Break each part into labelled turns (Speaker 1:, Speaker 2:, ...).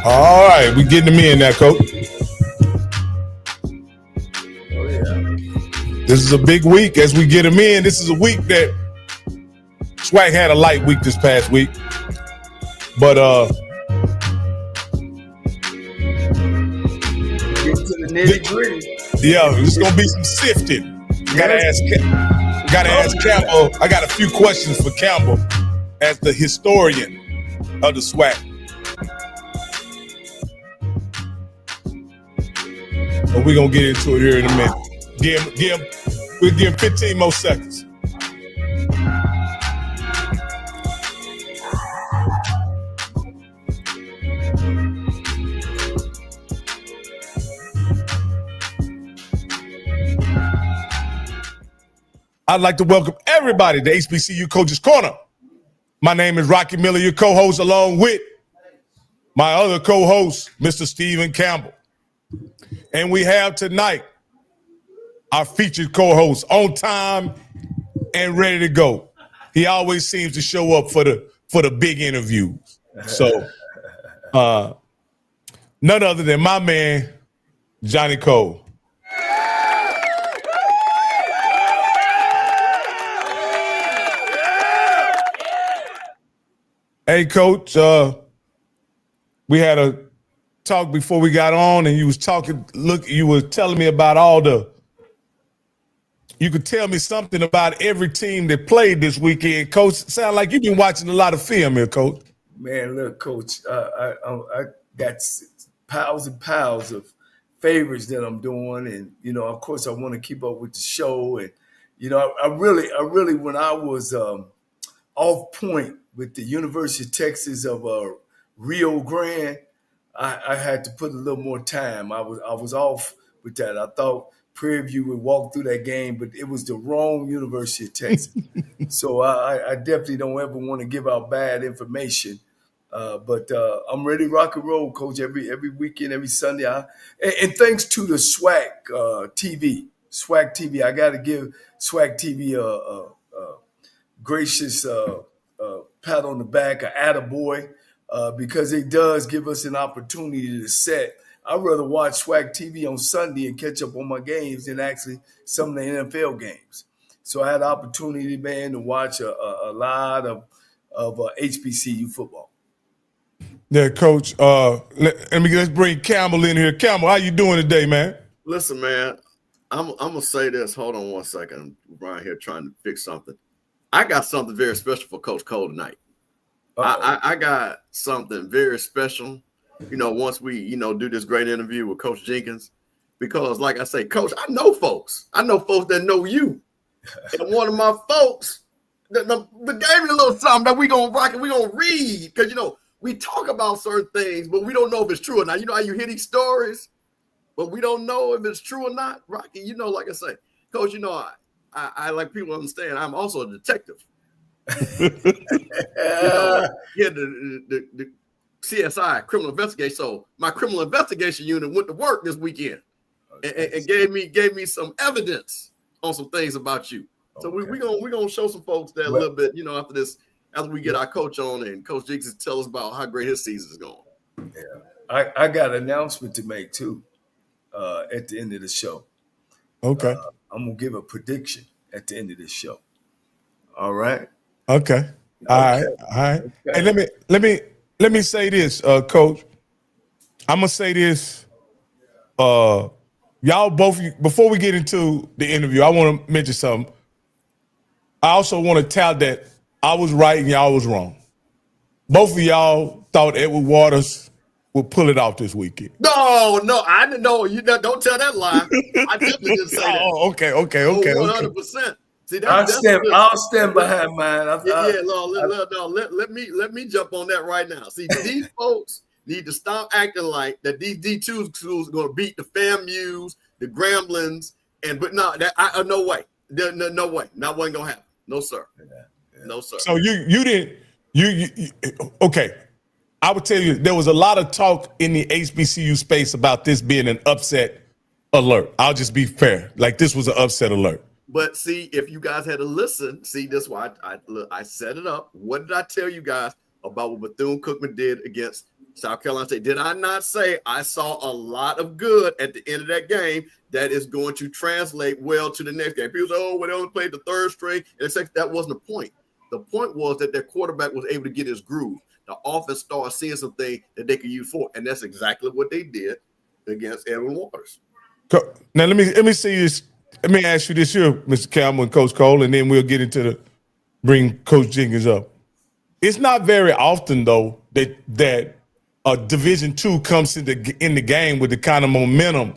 Speaker 1: All right, we getting them in now, Coach.
Speaker 2: Oh, yeah.
Speaker 1: This is a big week as we get them in. This is a week that SWAC had a light week this past week. But
Speaker 2: Get to the nitty-gritty.
Speaker 1: yeah, it's gonna be some sifting. Gotta ask Campbell. I got a few questions for Campbell as the historian of the SWAC. But we're gonna get into it here in a minute. We'll give him 15 more seconds. I'd like to welcome everybody to HBCU Coaches Corner. My name is Rocky Miller, your co-host, along with my other co-host, Mr. Stephen Campbell. And we have tonight our featured co-host on time and ready to go. He always seems to show up for the big interviews. So none other than my man, Johnny Cole. Hey, Coach, we had a talk before we got on, and you was talking. Look, you were telling me about you could tell me something about every team that played this weekend, Coach. Sound like you've been watching a lot of film here, Coach.
Speaker 2: Man, look, Coach, I got piles and piles of favorites that I'm doing, and of course, I want to keep up with the show, and I really, when I was off point with the University of Texas of Rio Grande, I had to put a little more time. I was off with that. I thought Prairie would walk through that game, but it was the wrong University of Texas. So I definitely don't ever want to give out bad information. But I'm ready to rock and roll, Coach, every weekend, every Sunday. And thanks to the SWAC TV. SWAC TV, I got to give SWAC TV a gracious pat on the back, an attaboy, because it does give us an opportunity to set. I'd rather watch SWAC TV on Sunday and catch up on my games than actually some of the NFL games. So I had the opportunity, man, to watch a lot of HBCU football.
Speaker 1: Yeah, Coach. Let's bring Campbell in here. Campbell, how you doing today, man?
Speaker 3: Listen, man, I'm gonna say this. Hold on one second. I'm right here trying to fix something. I got something very special for Coach Cole tonight. I got something very special, once we, do this great interview with Coach Jenkins, because like I say, Coach, I know folks that know you. And one of my folks that gave me a little something that we gonna rock and we gonna read, because, we talk about certain things, but we don't know if it's true or not. You know how you hear these stories, but we don't know if it's true or not, Rocky. Like I say, Coach, I like people to understand I'm also a detective. The CSI, criminal investigation. So my criminal investigation unit went to work this weekend and gave me some evidence on some things about you. So we're gonna show some folks that a little bit, after we get our coach on and Coach Jenkins tell us about how great his season is going.
Speaker 2: Yeah, I got an announcement to make too at the end of the show.
Speaker 1: Okay.
Speaker 2: I'm gonna give a prediction at the end of this show. All right.
Speaker 1: Okay. All right. Okay. And let me say this, Coach. I'm gonna say this. Y'all both, before we get into the interview, I want to mention something. I also want to tout that I was right and y'all was wrong. Both of y'all thought Edward Waters would pull it off this weekend.
Speaker 3: No, I didn't know. Don't tell that lie. I definitely didn't say that.
Speaker 1: Oh, okay.
Speaker 3: 100%. See,
Speaker 2: I'll stand behind mine.
Speaker 3: Let me jump on that right now. See, these folks need to stop acting like that these D2 schools are going to beat the FAMUs, the Gramblings, but no, no way. No way. That wasn't going to happen. No, sir. No, sir.
Speaker 1: So you didn't, okay. I would tell you, there was a lot of talk in the HBCU space about this being an upset alert. I'll just be fair. Like, this was an upset alert.
Speaker 3: But see, if you guys had to listen, see, that's why I set it up. What did I tell you guys about what Bethune-Cookman did against South Carolina State. Did I not say I saw a lot of good at the end of that game that is going to translate well to the next game? People say, oh, well, they only played the third string. And that wasn't the point. The point was that their quarterback was able to get his groove. The offense started seeing something that they could use for it. And that's exactly what they did against Edwin Waters.
Speaker 1: Now, let me see this. Let me ask you this here, Mr. Campbell and Coach Cole, and then we'll get into bring Coach Jenkins up. It's not very often, though, that a Division II comes in the game with the kind of momentum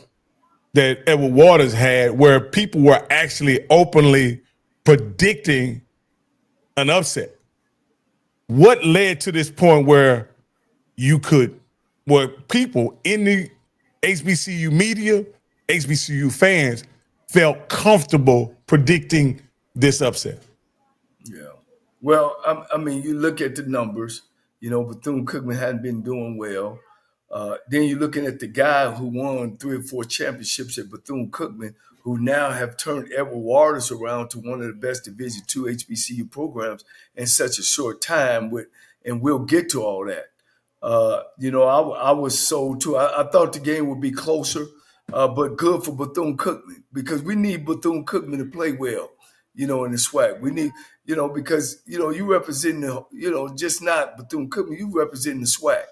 Speaker 1: that Edward Waters had, where people were actually openly predicting an upset. What led to this point where people in the HBCU media, HBCU fans felt comfortable predicting this upset?
Speaker 2: Yeah. Well, I mean, you look at the numbers. You know, Bethune-Cookman hadn't been doing well. Then you're looking at the guy who won 3 or 4 championships at Bethune-Cookman, who now have turned Edward Waters around to one of the best Division II HBCU programs in such a short time. And we'll get to all that. You know, I was sold too. I thought the game would be closer, but good for Bethune-Cookman, because we need Bethune-Cookman to play well, you know, in the SWAC. We need, you know, because, you know, you represent just not Bethune-Cookman, you represent the SWAC.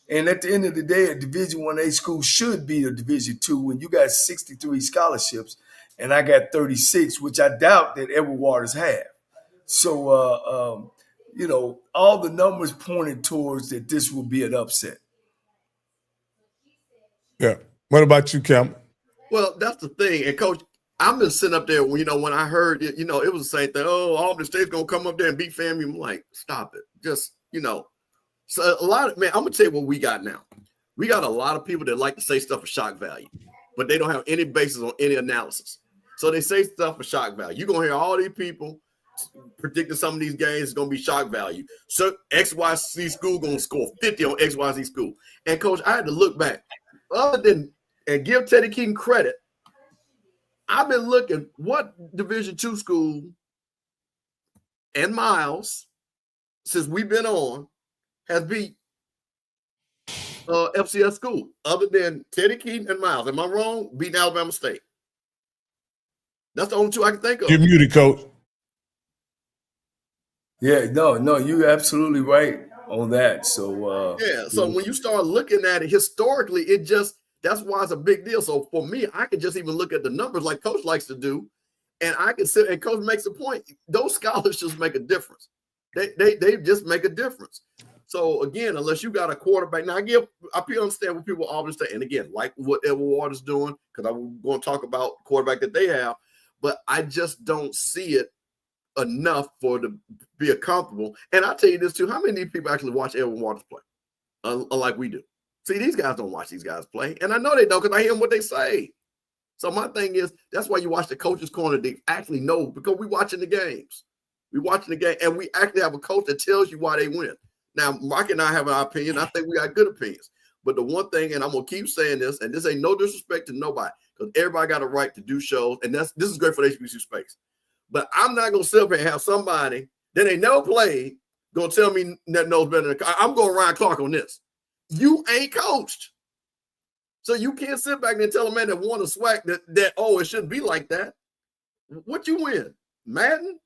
Speaker 2: And at the end of the day, a Division I school should be a Division II when you got 63 scholarships and I got 36, which I doubt that Edward Waters have. So, you know, all the numbers pointed towards that this will be an upset.
Speaker 1: Yeah. What about you, Campbell?
Speaker 3: Well, that's the thing. And Coach, I've been sitting up there when I heard it, you know, it was the same thing. Oh, Albany State's going to come up there and beat FAMU. I'm like, stop it. Just, you know. So I'm going to tell you what we got now. We got a lot of people that like to say stuff for shock value, but they don't have any basis on any analysis. So they say stuff for shock value. You're going to hear all these people predicting some of these games is going to be shock value. So XYZ school going to score 50 on XYZ school. And Coach, I had to look back. Other than, and give Teddy Keaton credit, I've been looking what Division II school and Miles, since we've been on, has beat FCS school, other than Teddy Keaton and Miles. Am I wrong? Beating Alabama State. That's the only two I can think of.
Speaker 1: You're muted, Coach.
Speaker 2: Yeah, no, you're absolutely right on that. So
Speaker 3: so when you start looking at it historically, that's why it's a big deal. So for me, I could just even look at the numbers like Coach likes to do, and I can sit and Coach makes a point. Those scholarships make a difference. They just make a difference. So again, unless you got a quarterback, now I understand what people always say, and again, like what Edward Waters doing, because I'm going to talk about the quarterback that they have, but I just don't see it enough for it to be comfortable. And I'll tell you this too: how many people actually watch Edward Waters play, unlike we do? See, these guys don't watch these guys play, and I know they don't because I hear them what they say. So my thing is, that's why you watch the Coaches Corner. They actually know because we're watching the games. We're watching the game, and we actually have a coach that tells you why they win. Now, Mark and I have our opinion. I think we got good opinions. But the one thing, and I'm going to keep saying this, and this ain't no disrespect to nobody, because everybody got a right to do shows, and this is great for the HBCU space. But I'm not going to sit up here and have somebody that ain't never played going to tell me that knows better than I'm going Ryan Clark on this. You ain't coached. So you can't sit back and tell a man that won a SWAC that it shouldn't be like that. What you win? Madden?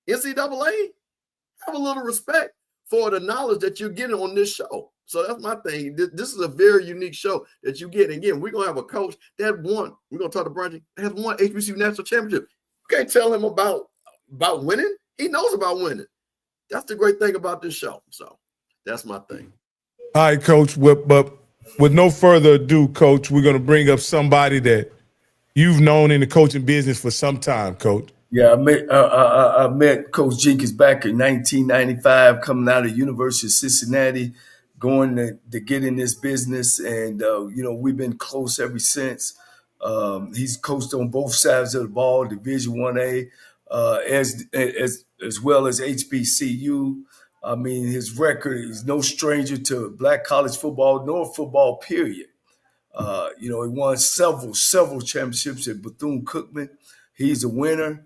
Speaker 3: NCAA? Have a little respect for the knowledge that you're getting on this show. So that's my thing. This is a very unique show that you get. And again, we're going to have a coach that won. We're going to talk to Brandy, has won HBCU National Championship. You can't tell him about winning. He knows about winning. That's the great thing about this show. So that's my thing.
Speaker 1: All right, Coach. But with no further ado, Coach, we're going to bring up somebody that you've known in the coaching business for some time, Coach.
Speaker 2: Yeah, I met Coach Jenkins back in 1995, coming out of University of Cincinnati, going to get in this business, and we've been close ever since. He's coached on both sides of the ball, Division I-A, as well as HBCU. I mean, his record is no stranger to black college football nor football, period. He won several championships at Bethune-Cookman. He's a winner.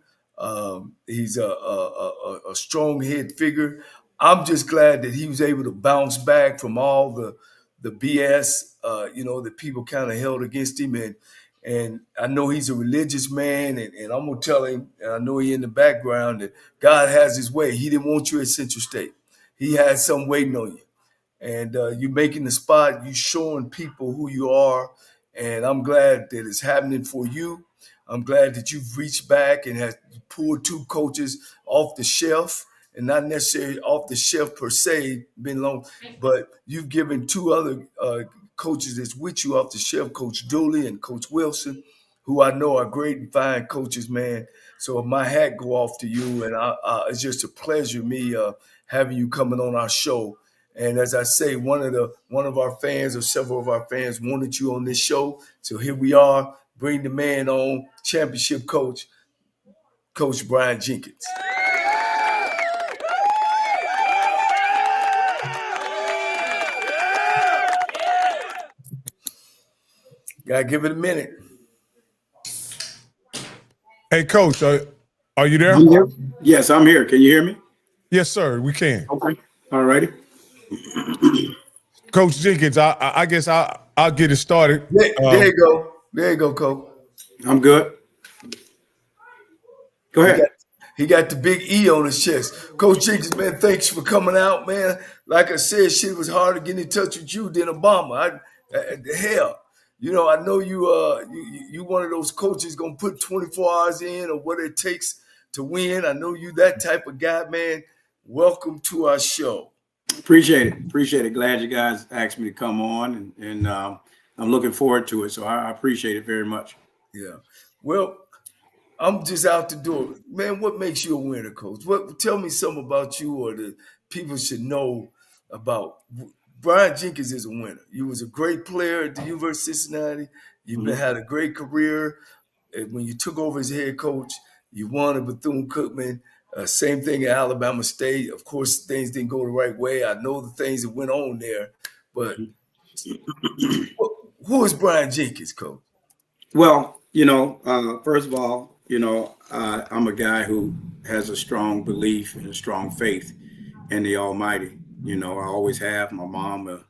Speaker 2: He's a strong head figure. I'm just glad that he was able to bounce back from all the BS, that people kind of held against him. And I know he's a religious man, and I'm going to tell him, and I know he in the background, that God has his way. He didn't want you at Central State. He had something waiting on you. And you making the spot, you showing people who you are. And I'm glad that it's happening for you. I'm glad that you've reached back and have pulled 2 coaches off the shelf, and not necessarily off the shelf per se, been long, but you've given 2 other coaches that's with you off the shelf, Coach Dooley and Coach Wilson, who I know are great and fine coaches, man. So my hat go off to you, and it's just a pleasure me having you coming on our show. And as I say, one of our fans or several of our fans wanted you on this show. So here we are, bring the man on, championship coach, Coach Brian Jenkins. Gotta give it a minute.
Speaker 1: Hey, Coach, are you there?
Speaker 4: I'm here. Yes, I'm here. Can you hear me?
Speaker 1: Yes, sir. We can.
Speaker 4: Okay. All righty.
Speaker 1: Coach Jenkins, I guess I'll get it started.
Speaker 2: There you go. There you go, Coach.
Speaker 4: I'm good. Go ahead.
Speaker 2: He got the big E on his chest. Coach Jenkins, man, thanks for coming out, man. Like I said, shit was harder getting in touch with you than Obama. Hell, I know you one of those coaches gonna put 24 hours in or what it takes to win. I know you that type of guy, man. Welcome to our show.
Speaker 4: Appreciate it. Glad you guys asked me to come on, and I'm looking forward to it. So I appreciate it very much.
Speaker 2: Yeah. Well, I'm just out the door. Man, what makes you a winner, Coach? Tell me something about you or the people should know about. Brian Jenkins is a winner. You was a great player at the University of Cincinnati. You've had a great career. And when you took over as head coach, you won at Bethune-Cookman. Same thing at Alabama State. Of course, things didn't go the right way. I know the things that went on there. But who is Brian Jenkins, Coach?
Speaker 4: Well, first of all, I'm a guy who has a strong belief and a strong faith in the Almighty. I always have. My mom,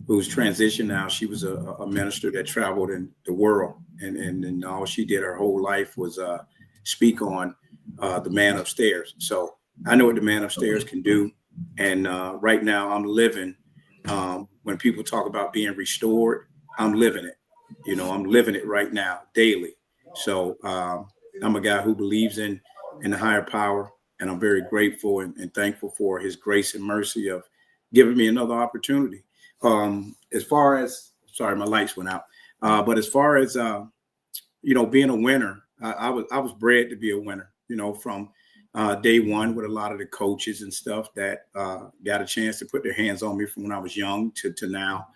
Speaker 4: who's transitioned now, she was a minister that traveled in the world. And all she did her whole life was speak on the man upstairs. So I know what the man upstairs can do. And right now I'm living, when people talk about being restored, I'm living it. I'm living it right now, daily. So I'm a guy who believes in the higher power, and I'm very grateful and thankful for his grace and mercy of giving me another opportunity. As far as, sorry, my lights went out. But as far as, being a winner, I was bred to be a winner, from day one with a lot of the coaches and stuff that got a chance to put their hands on me from when I was young to now.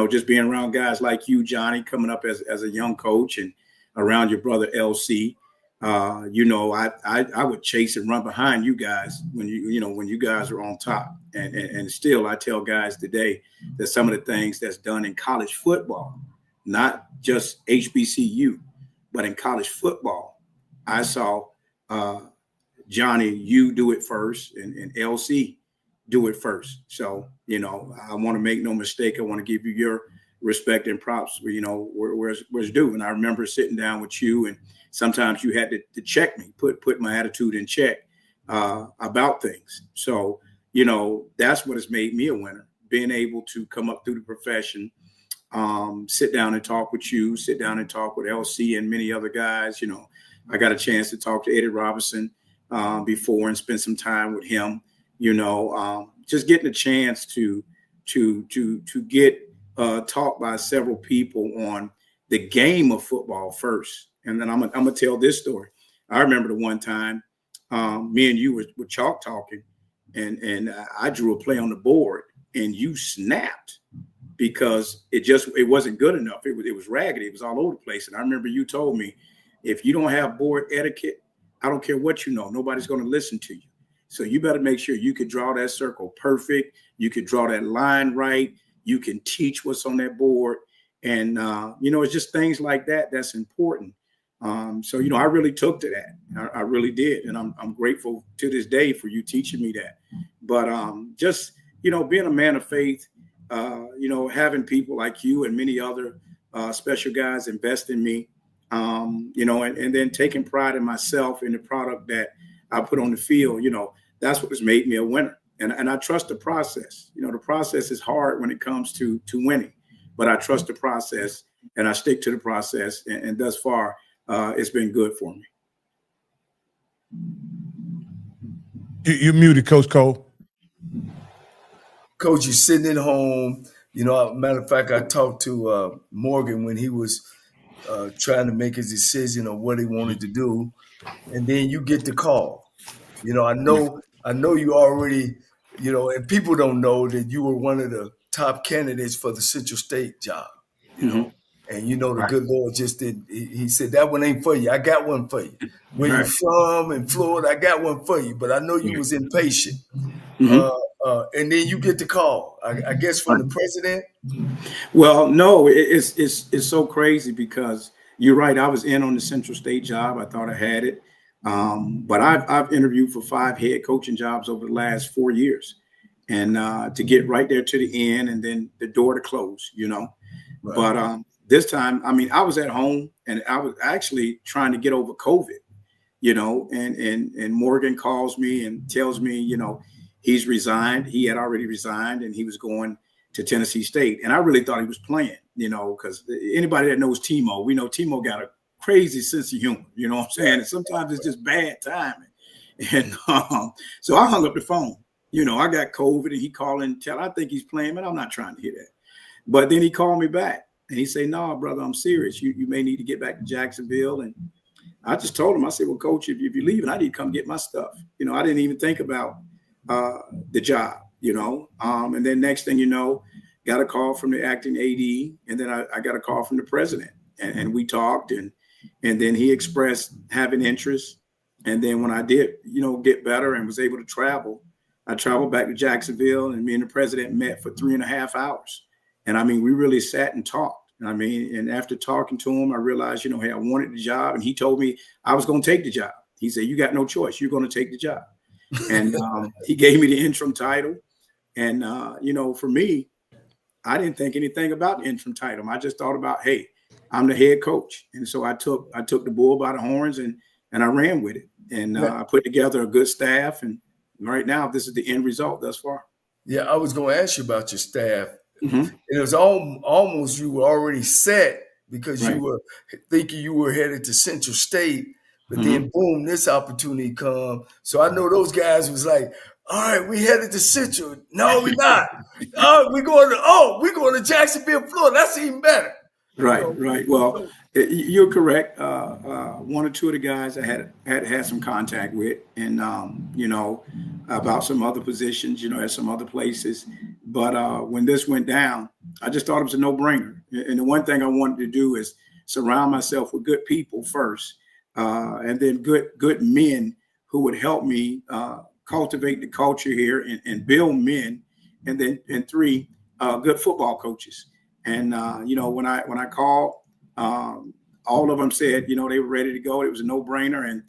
Speaker 4: Just being around guys like you, Johnny, coming up as a young coach, and around your brother LC, I would chase and run behind you guys when you guys are on top. And still, I tell guys today that some of the things that's done in college football, not just HBCU, but in college football, I saw Johnny, you do it first, and LC do it first. So, I want to make no mistake. I want to give you your respect and props, where it's due. And I remember sitting down with you, and sometimes you had to check me, put my attitude in check about things. So, that's what has made me a winner, being able to come up through the profession, sit down and talk with you, sit down and talk with LC and many other guys. I got a chance to talk to Eddie Robinson before and spend some time with him, just getting a chance to get taught by several people on the game of football first. And then I'm gonna tell this story. I remember the one time me and you were chalk talking, and I drew a play on the board, and you snapped because it wasn't good enough. It was raggedy. It was all over the place. And I remember you told me, if you don't have board etiquette, I don't care what you know, nobody's going to listen to you. So you better make sure you could draw that circle perfect. You could draw that line right. You can teach what's on that board. And, it's just things like that that's important. So I really took to that. I really did. And I'm grateful to this day for you teaching me that. But just being a man of faith, having people like you and many other special guys invest in me, and then taking pride in myself and the product that I put on the field, that's what has made me a winner. And I trust the process. The process is hard when it comes to winning, but I trust the process and I stick to the process. And thus far, it's been good for me.
Speaker 1: You're muted, Coach Cole.
Speaker 2: Coach, you're sitting at home. Matter of fact, I talked to Morgan when he was trying to make his decision on what he wanted to do, and then you get the call. I know you already, and people don't know that you were one of the top candidates for the Central State job. And the good Lord just did. He said that one ain't for you. I got one for you. Where you're from in Florida, I got one for you. But I know you was impatient. And then you get the call, I guess, from the president.
Speaker 4: Well, no, it's so crazy because you're right. I was in on the Central State job. I thought I had it. But I've interviewed for 5 head coaching jobs over the last 4 years, and to get right there to the end and then the door to close, Right. But this time, I was at home and I was actually trying to get over COVID, and Morgan calls me and tells me, he's resigned. He had already resigned and he was going to Tennessee State. And I really thought he was playing, because anybody that knows Timo, we know Timo got a crazy sense of humor, you know what I'm saying? And sometimes it's just bad timing. And so I hung up the phone. I got COVID and he called and I think he's playing, but I'm not trying to hear that. But then he called me back and he said, no, brother, I'm serious. You may need to get back to Jacksonville. And I just told him, I said, well, coach, if you're leaving, I need to come get my stuff. I didn't even think about the job, and then next thing you know, got a call from the acting AD, and then I got a call from the president, and we talked, and then he expressed having interest. And then when I did, get better and was able to travel, I traveled back to Jacksonville, and me and the president met for 3.5 hours. And we really sat and talked. And after talking to him, I realized, hey, I wanted the job, and he told me I was going to take the job. He said, you got no choice. You're going to take the job. And he gave me the interim title. And, for me, I didn't think anything about the interim title. I just thought about, hey, I'm the head coach. And so I took the bull by the horns and I ran with it. And I put together a good staff. And right now, this is the end result thus far.
Speaker 2: Yeah, I was going to ask you about your staff. And it was almost you were already set because you were thinking you were headed to Central State. But then, boom, this opportunity come. So I know those guys was like, all right, we headed to Central. No, we're not. We're going to Jacksonville, Florida. That's even better.
Speaker 4: Right. Well, you're correct. One or two of the guys I had some contact with, and about some other positions, at some other places. But when this went down, I just thought it was a no-brainer. And the one thing I wanted to do is surround myself with good people first. And then good men who would help me cultivate the culture here and build men, and 3 good football coaches. And when I called, all of them said they were ready to go. It was a no-brainer, and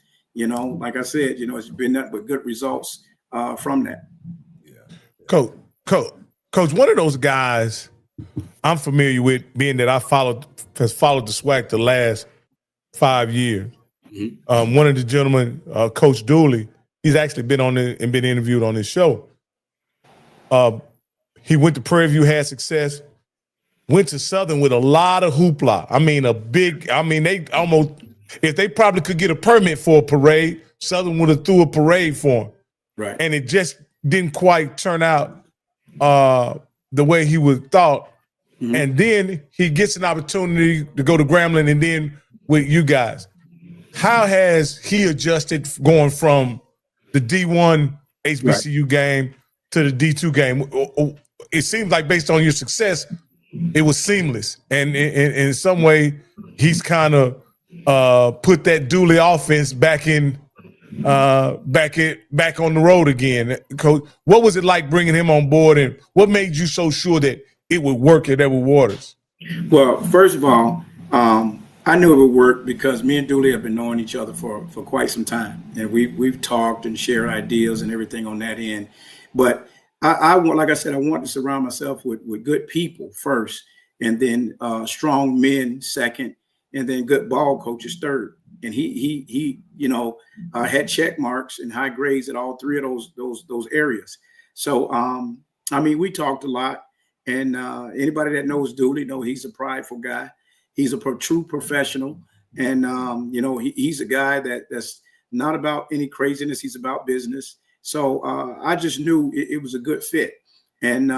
Speaker 4: like I said, it's been nothing but good results from that.
Speaker 1: Yeah. Coach, one of those guys I'm familiar with, being that has followed the SWAC the last 5 years. One of the gentlemen, Coach Dooley, he's actually been on and been interviewed on this show. He went to Prairie View, had success, went to Southern with a lot of hoopla. They almost, if they probably could get a permit for a parade, Southern would have threw a parade for him.
Speaker 4: Right.
Speaker 1: And it just didn't quite turn out the way he would thought. And then he gets an opportunity to go to Grambling and then with you guys. How has he adjusted going from the D1 HBCU game to the D2 game? It seems like based on your success, it was seamless. And in some way, he's kind of put that Dooley offense back on the road again. Coach, what was it like bringing him on board, and what made you so sure that it would work at Edward Waters?
Speaker 4: Well, first of all, I knew it would work because me and Dooley have been knowing each other for quite some time, and we've talked and shared ideas and everything on that end. But I want, like I said, I want to surround myself with good people first, and then strong men second, and then good ball coaches third. And he had check marks and high grades at all three of those areas. So I mean, we talked a lot, and anybody that knows Dooley know he's a prideful guy. He's a true professional, and he's a guy that's not about any craziness. He's about business. So I just knew it was a good fit. And,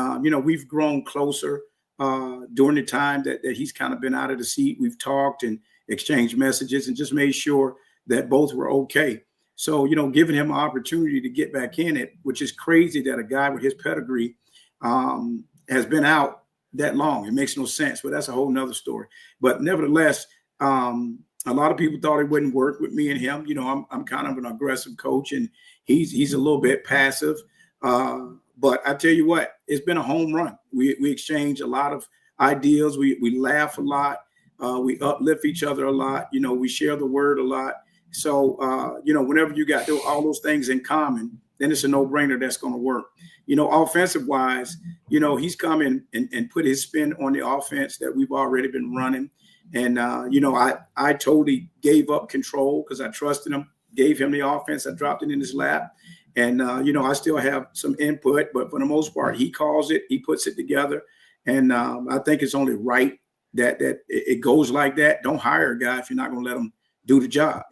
Speaker 4: we've grown closer during the time that he's kind of been out of the seat. We've talked and exchanged messages and just made sure that both were okay. So, giving him an opportunity to get back in it, which is crazy that a guy with his pedigree has been out that long. It makes no sense, but that's a whole nother story. But nevertheless, a lot of people thought it wouldn't work with me and him. I'm kind of an aggressive coach, and he's a little bit passive. But I tell you what, it's been a home run. We exchange a lot of ideas. We laugh a lot. We uplift each other a lot. We share the word a lot. So, whenever you got all those things in common, then it's a no-brainer that's going to work. Offensive wise, he's come in and put his spin on the offense that we've already been running. And, I totally gave up control because I trusted him, gave him the offense. I dropped it in his lap. And, I still have some input, but for the most part, he calls it, he puts it together. And I think it's only right that it goes like that. Don't hire a guy if you're not going to let him do the job,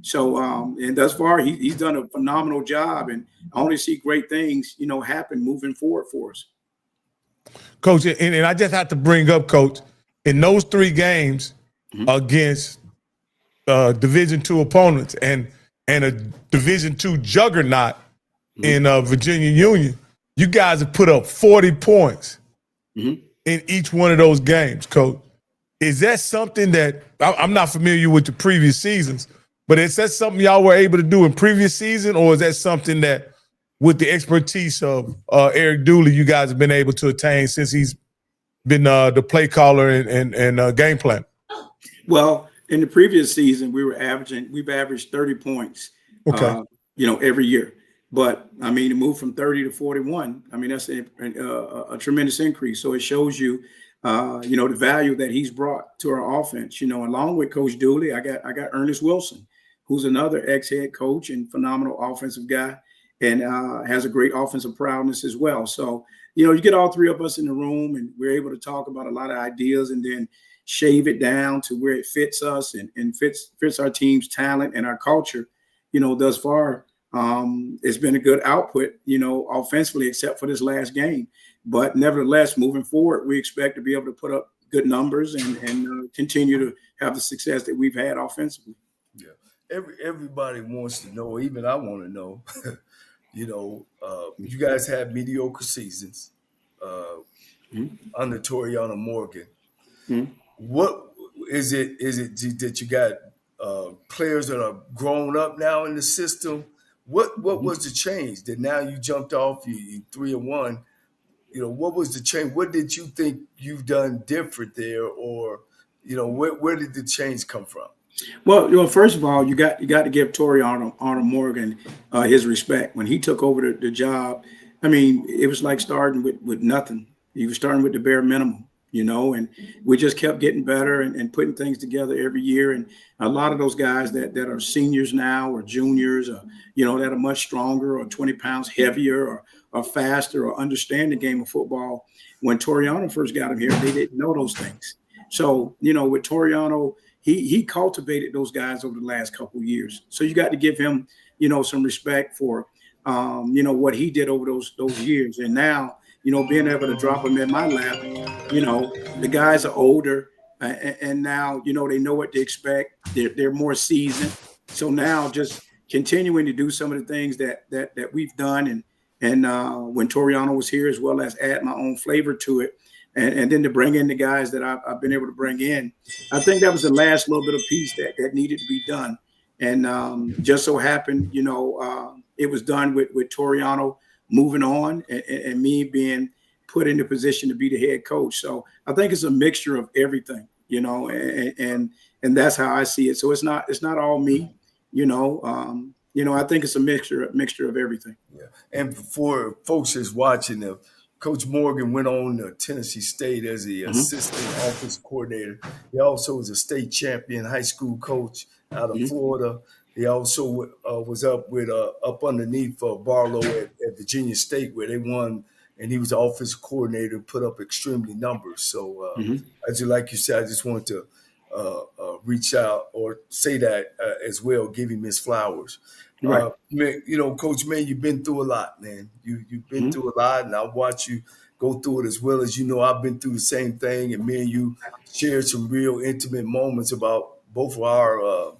Speaker 4: So, and thus far, he's done a phenomenal job. And I only see great things, happen moving forward for us.
Speaker 1: Coach, and I just have to bring up, Coach, in those 3 games against Division II opponents and a Division II juggernaut in Virginia Union, you guys have put up 40 points in each one of those games, Coach. Is that something that I'm not familiar with the previous seasons, but is that something y'all were able to do in previous season, or is that something that with the expertise of Eric Dooley, you guys have been able to attain since he's been the play caller and game plan?
Speaker 4: Well, in the previous season, we've averaged 30 points, every year. But I mean, to move from 30 to 41, I mean, that's a tremendous increase. So it shows you, the value that he's brought to our offense. Along with Coach Dooley, I got Ernest Wilson, who's another ex-head coach and phenomenal offensive guy, and has a great offensive prowess as well. So, you get all 3 of us in the room, and we're able to talk about a lot of ideas and then shave it down to where it fits us and fits our team's talent and our culture. Thus far, it's been a good output, offensively, except for this last game. But nevertheless, moving forward, we expect to be able to put up good numbers and continue to have the success that we've had offensively.
Speaker 2: Yeah, everybody wants to know. Even I want to know. You guys have mediocre seasons under Toriano Morgan. What is it? Is it that you got players that are grown up now in the system? What was the change that now you jumped off? You 3-1. What was the change? What did you think you've done different there, or where did the change come from?
Speaker 4: Well, first of all, you got to give Toriano Morgan his respect. When he took over the job, I mean, it was like starting with nothing. He was starting with the bare minimum, and we just kept getting better and putting things together every year. And a lot of those guys that are seniors now or juniors, or, that are much stronger or 20 pounds heavier or faster or understand the game of football. When Toriano first got him here, they didn't know those things. So, with Toriano, he cultivated those guys over the last couple of years. So you got to give him, some respect for, what he did over those years. And now, being able to drop him in my lap, the guys are older and now, they know what to expect. They're more seasoned. So now just continuing to do some of the things that we've done and when Toriano was here, as well as add my own flavor to it. And then to bring in the guys that I've been able to bring in, I think that was the last little bit of piece that needed to be done. And just so happened, it was done with Toriano moving on and me being put in the position to be the head coach. So I think it's a mixture of everything, and that's how I see it. So it's not all me, I think it's a mixture of everything.
Speaker 2: Yeah. And for folks that's watching, Coach Morgan went on to Tennessee State as the assistant offense coordinator. He also was a state champion high school coach out of Florida. He also was up underneath Barlow at Virginia State, where they won, and he was the offensive coordinator, put up extremely numbers. So, as like you said, I just wanted to reach out or say that as well, give him his flowers.
Speaker 4: Right.
Speaker 2: Man, Coach, man, you've been through a lot, man. You've been through a lot, and I watch you go through it as well as I've been through the same thing, and me and you shared some real intimate moments about both of our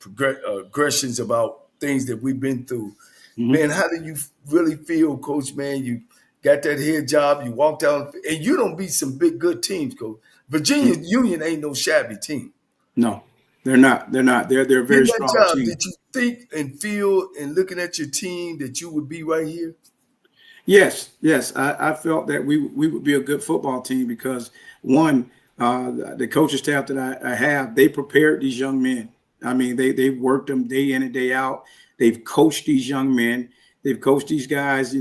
Speaker 2: progressions about things that we've been through. Man, how do you really feel, Coach? Man, you got that head job, you walked out, and you don't beat some big good teams, Coach. Virginia Union ain't no shabby team.
Speaker 4: No. They're not. They're a very strong team.
Speaker 2: Did you think and feel, and looking at your team, that you would be right here?
Speaker 4: Yes. I felt that we would be a good football team because, one, the coaching staff that I have, they prepared these young men. I mean, they worked them day in and day out. They've coached these young men. They've coached these guys,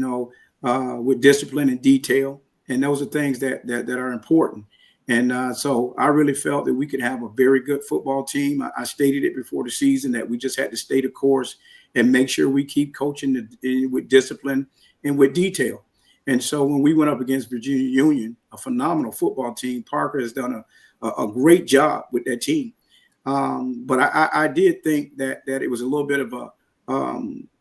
Speaker 4: with discipline and detail. And those are things that are important. And so I really felt that we could have a very good football team. I stated it before the season that we just had to stay the course and make sure we keep coaching with discipline and with detail. And so when we went up against Virginia Union, a phenomenal football team, Parker has done a great job with that team. But I did think that it was a little bit of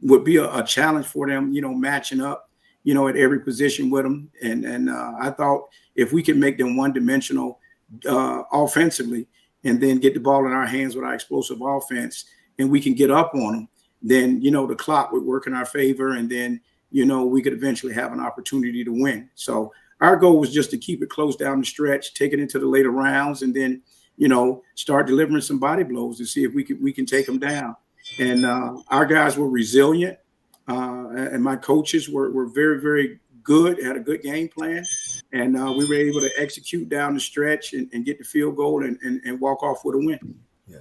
Speaker 4: would be a challenge for them, matching up, at every position with them. And I thought if we could make them one-dimensional offensively and then get the ball in our hands with our explosive offense and we can get up on them, then, the clock would work in our favor. And then, we could eventually have an opportunity to win. So our goal was just to keep it close down the stretch, take it into the later rounds, and then, start delivering some body blows to see if we can take them down. And our guys were resilient. And my coaches were very, very good, had a good game plan. And we were able to execute down the stretch and get the field goal and walk off with a win.
Speaker 2: Yeah.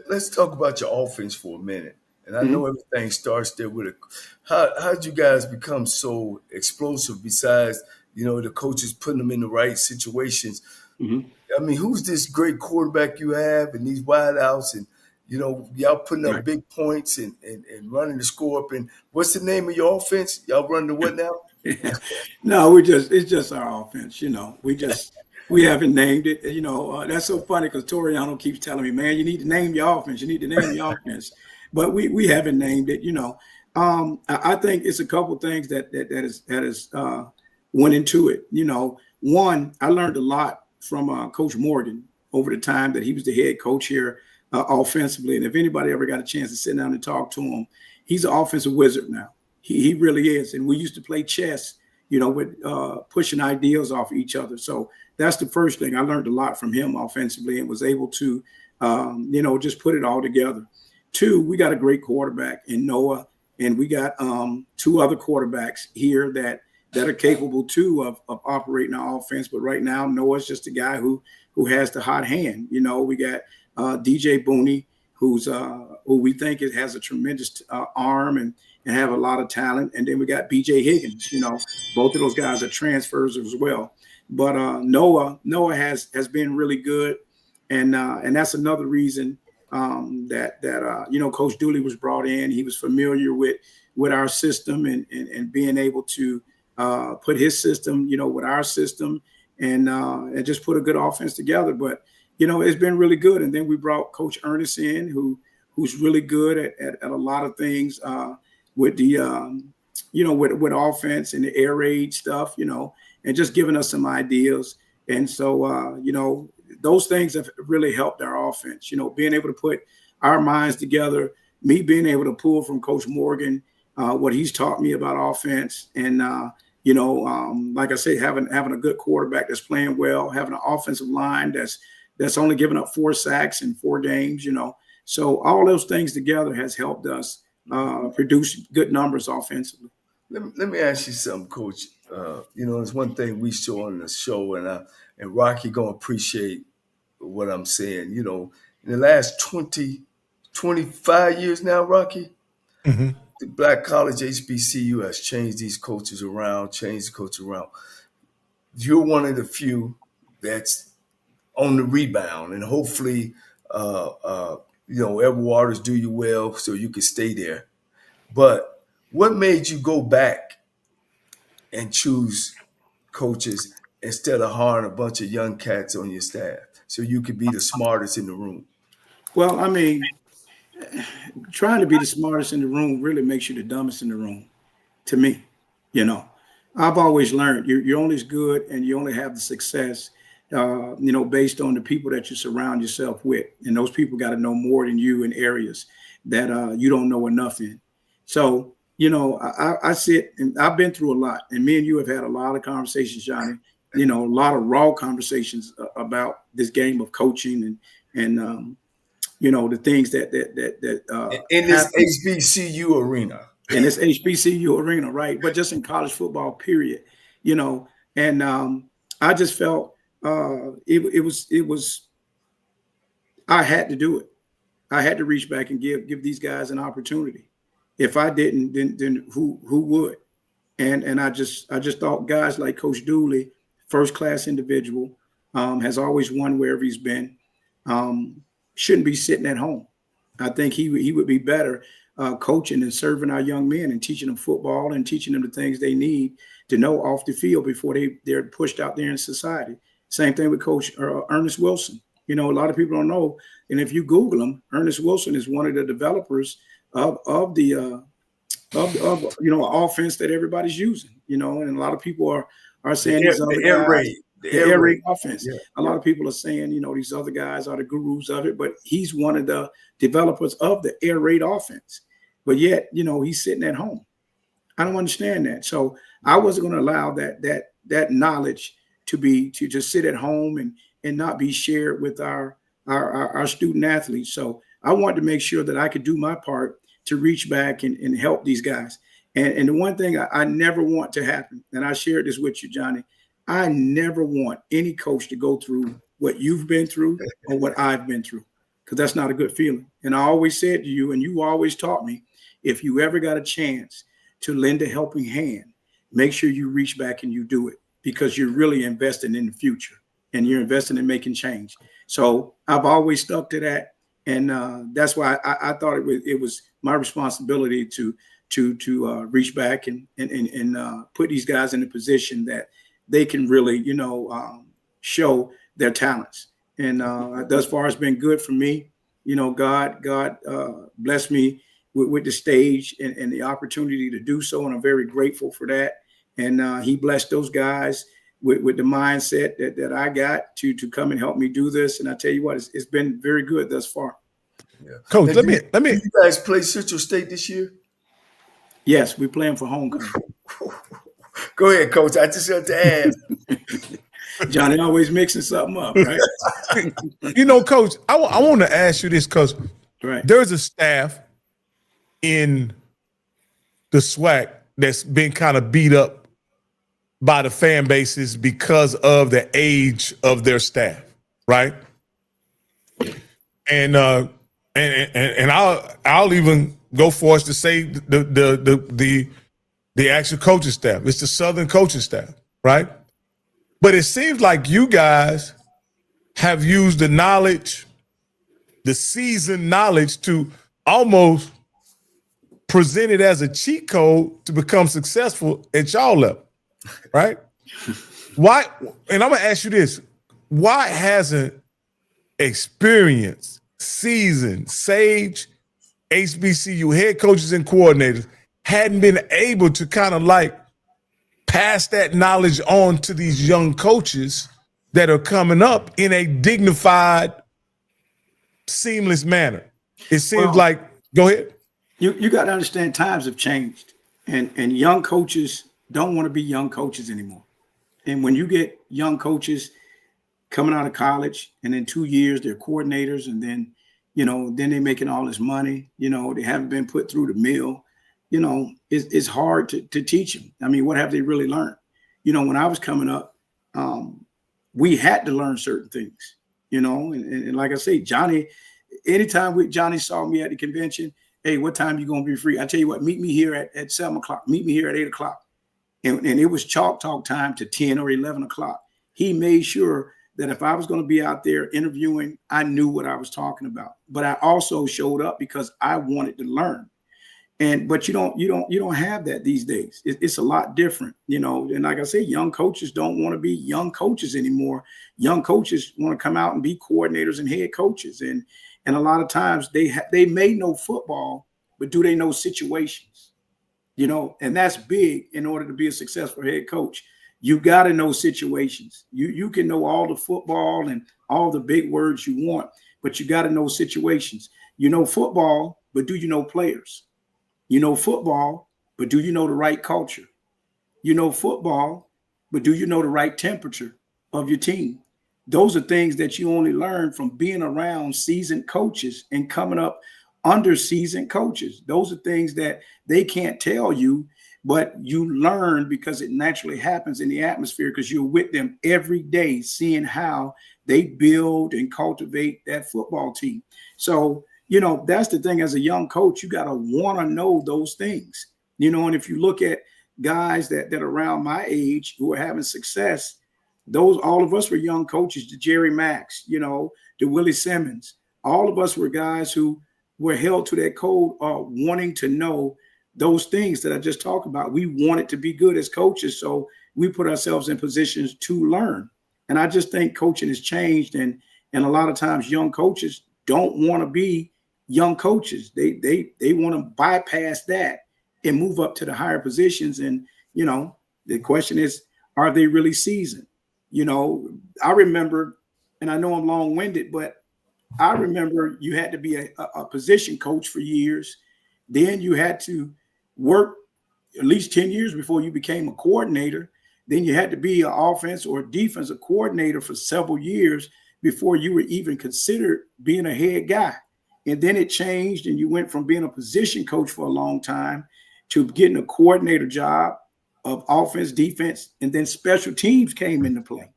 Speaker 2: Let's talk about your offense for a minute. And I know everything starts there with how'd you guys become so explosive besides, the coaches putting them in the right situations? I mean, who's this great quarterback you have and these wideouts and, y'all putting up big points and running the score up. And what's the name of your offense? Y'all run the what now?
Speaker 4: No, it's just our offense. We haven't named it. That's so funny because Toriano keeps telling me, man, you need to name your offense. You need to name your offense. But we haven't named it. I think it's a couple things that has went into it. One, I learned a lot from Coach Morgan over the time that he was the head coach here offensively. And if anybody ever got a chance to sit down and talk to him, he's an offensive wizard now. He really is. And we used to play chess, with pushing ideas off each other. So that's the first thing. I learned a lot from him offensively and was able to, just put it all together. Two, we got a great quarterback in Noah, and we got two other quarterbacks here that are capable too of operating our offense. But right now, Noah's just a guy who has the hot hand. We got DJ Booney, who we think has a tremendous arm and have a lot of talent. And then we got BJ Higgins. Both of those guys are transfers as well. But Noah has been really good, and that's another reason that Coach Dooley was brought in. He was familiar with our system and being able to put his system, with our system and just put a good offense together. But it's been really good. And then we brought Coach Ernest in, who's really good at a lot of things with the with offense and the air raid stuff, and just giving us some ideas. And so those things have really helped our offense. Being able to put our minds together, me being able to pull from Coach Morgan what he's taught me about offense, and like I say, having a good quarterback that's playing well, having an offensive line that's only given up 4 sacks in 4 games, So all those things together has helped us produce good numbers offensively.
Speaker 2: Let me ask you something, Coach. There's one thing we show on the show, and Rocky gonna appreciate what I'm saying. In the last 20 25 years now, Rocky.
Speaker 1: Mm-hmm.
Speaker 2: The Black College HBCU has changed these coaches around, changed the coach around. You're one of the few that's on the rebound, and hopefully, Edward Waters do you well so you can stay there. But what made you go back and choose coaches instead of hiring a bunch of young cats on your staff so you could be the smartest in the room?
Speaker 4: Well, I mean, trying to be the smartest in the room really makes you the dumbest in the room, to me. I've always learned you're only as good and you only have the success, based on the people that you surround yourself with. And those people got to know more than you in areas that you don't know enough in. So, I sit and I've been through a lot, and me and you have had a lot of conversations, Johnny, a lot of raw conversations about this game of coaching and the things that
Speaker 2: in this HBCU arena.
Speaker 4: In this HBCU arena, right? But just in college football, period. And I just felt it was. I had to do it. I had to reach back and give these guys an opportunity. If I didn't, then who would? And I just thought guys like Coach Dooley, first class individual, has always won wherever he's been. Shouldn't be sitting at home. I think he would be better coaching and serving our young men and teaching them football and teaching them the things they need to know off the field before they're pushed out there in society. Same thing with Coach Ernest Wilson. A lot of people don't know, and if you Google him, Ernest Wilson is one of the developers of the offense that everybody's using. And a lot of people are saying
Speaker 2: the air raid
Speaker 4: offense.
Speaker 2: Yeah.
Speaker 4: A lot of people are saying, these other guys are the gurus of it, but he's one of the developers of the air raid offense. But yet, he's sitting at home. I don't understand that. So I wasn't going to allow that knowledge to just sit at home and not be shared with our student athletes. So I wanted to make sure that I could do my part to reach back and help these guys. And the one thing I never want to happen, and I shared this with you, Johnny, I never want any coach to go through what you've been through or what I've been through, because that's not a good feeling. And I always said to you, and you always taught me, if you ever got a chance to lend a helping hand, make sure you reach back and you do it, because you're really investing in the future and you're investing in making change. So I've always stuck to that. And that's why I thought it was my responsibility to reach back and put these guys in a position that they can really, show their talents. And thus far, it's been good for me. God blessed me with the stage and the opportunity to do so, and I'm very grateful for that. And he blessed those guys with the mindset that I got to come and help me do this. And I tell you what, it's been very good thus far.
Speaker 1: Yeah. Coach,
Speaker 2: now,
Speaker 1: let me.
Speaker 2: You guys play Central State this year?
Speaker 4: Yes, we're playing for homecoming.
Speaker 2: Go ahead, Coach. I just had to ask.
Speaker 4: Johnny always mixing something up, right?
Speaker 1: Coach, I want to ask you this, because there's a staff in the SWAC that's been kind of beat up by the fan bases because of the age of their staff, right? And I'll even go for us to say the actual coaching staff. It's the Southern coaching staff, right? But it seems like you guys have used the knowledge, the seasoned knowledge, to almost present it as a cheat code to become successful at y'all level, right? Why? And I'm gonna ask you this: why hasn't experienced, seasoned, sage HBCU head coaches and coordinators hadn't been able to kind of like pass that knowledge on to these young coaches that are coming up in a dignified, seamless manner? It seems like, go ahead.
Speaker 4: You got to understand, times have changed, and young coaches don't want to be young coaches anymore. And when you get young coaches coming out of college and in 2 years they're coordinators, and then they're making all this money, they haven't been put through the mill, it's hard to teach them. I mean, what have they really learned? When I was coming up, we had to learn certain things, and like I say, Johnny, anytime Johnny saw me at the convention, hey, what time you gonna be free? I tell you what, meet me here at 7 o'clock. Meet me here at 8 o'clock. And it was chalk talk time to 10 or 11 o'clock. He made sure that if I was going to be out there interviewing, I knew what I was talking about. But I also showed up because I wanted to learn. But you don't have that these days. It's a lot different, you know. And like I say, young coaches don't want to be young coaches anymore. Young coaches want to come out and be coordinators and head coaches. And a lot of times they may know football, but do they know situations? You know, and that's big in order to be a successful head coach. You got to know situations. You can know all the football and all the big words you want, but you got to know situations. You know football, but do you know players? You know football, but do you know the right culture? You know football, but do you know the right temperature of your team? Those are things that you only learn from being around seasoned coaches and coming up under seasoned coaches. Those are things that they can't tell you, but you learn because it naturally happens in the atmosphere because you're with them every day, seeing how they build and cultivate that football team. So, you know, that's the thing as a young coach, you got to want to know those things, you know, and if you look at guys that are around my age who are having success, all of us were young coaches, the Jerry Max, you know, the Willie Simmons, all of us were guys who were held to that code wanting to know those things that I just talked about. We wanted to be good as coaches, so we put ourselves in positions to learn. And I just think coaching has changed, and a lot of times young coaches don't want to be young coaches. They want to bypass that and move up to the higher positions. And, you know, the question is, are they really seasoned? You know, I remember, and I know I'm long-winded, but I remember you had to be a position coach for years. Then you had to work at least 10 years before you became a coordinator. Then you had to be an offense or defensive coordinator for several years before you were even considered being a head guy. And then it changed, and you went from being a position coach for a long time to getting a coordinator job of offense, defense, and then special teams came into play.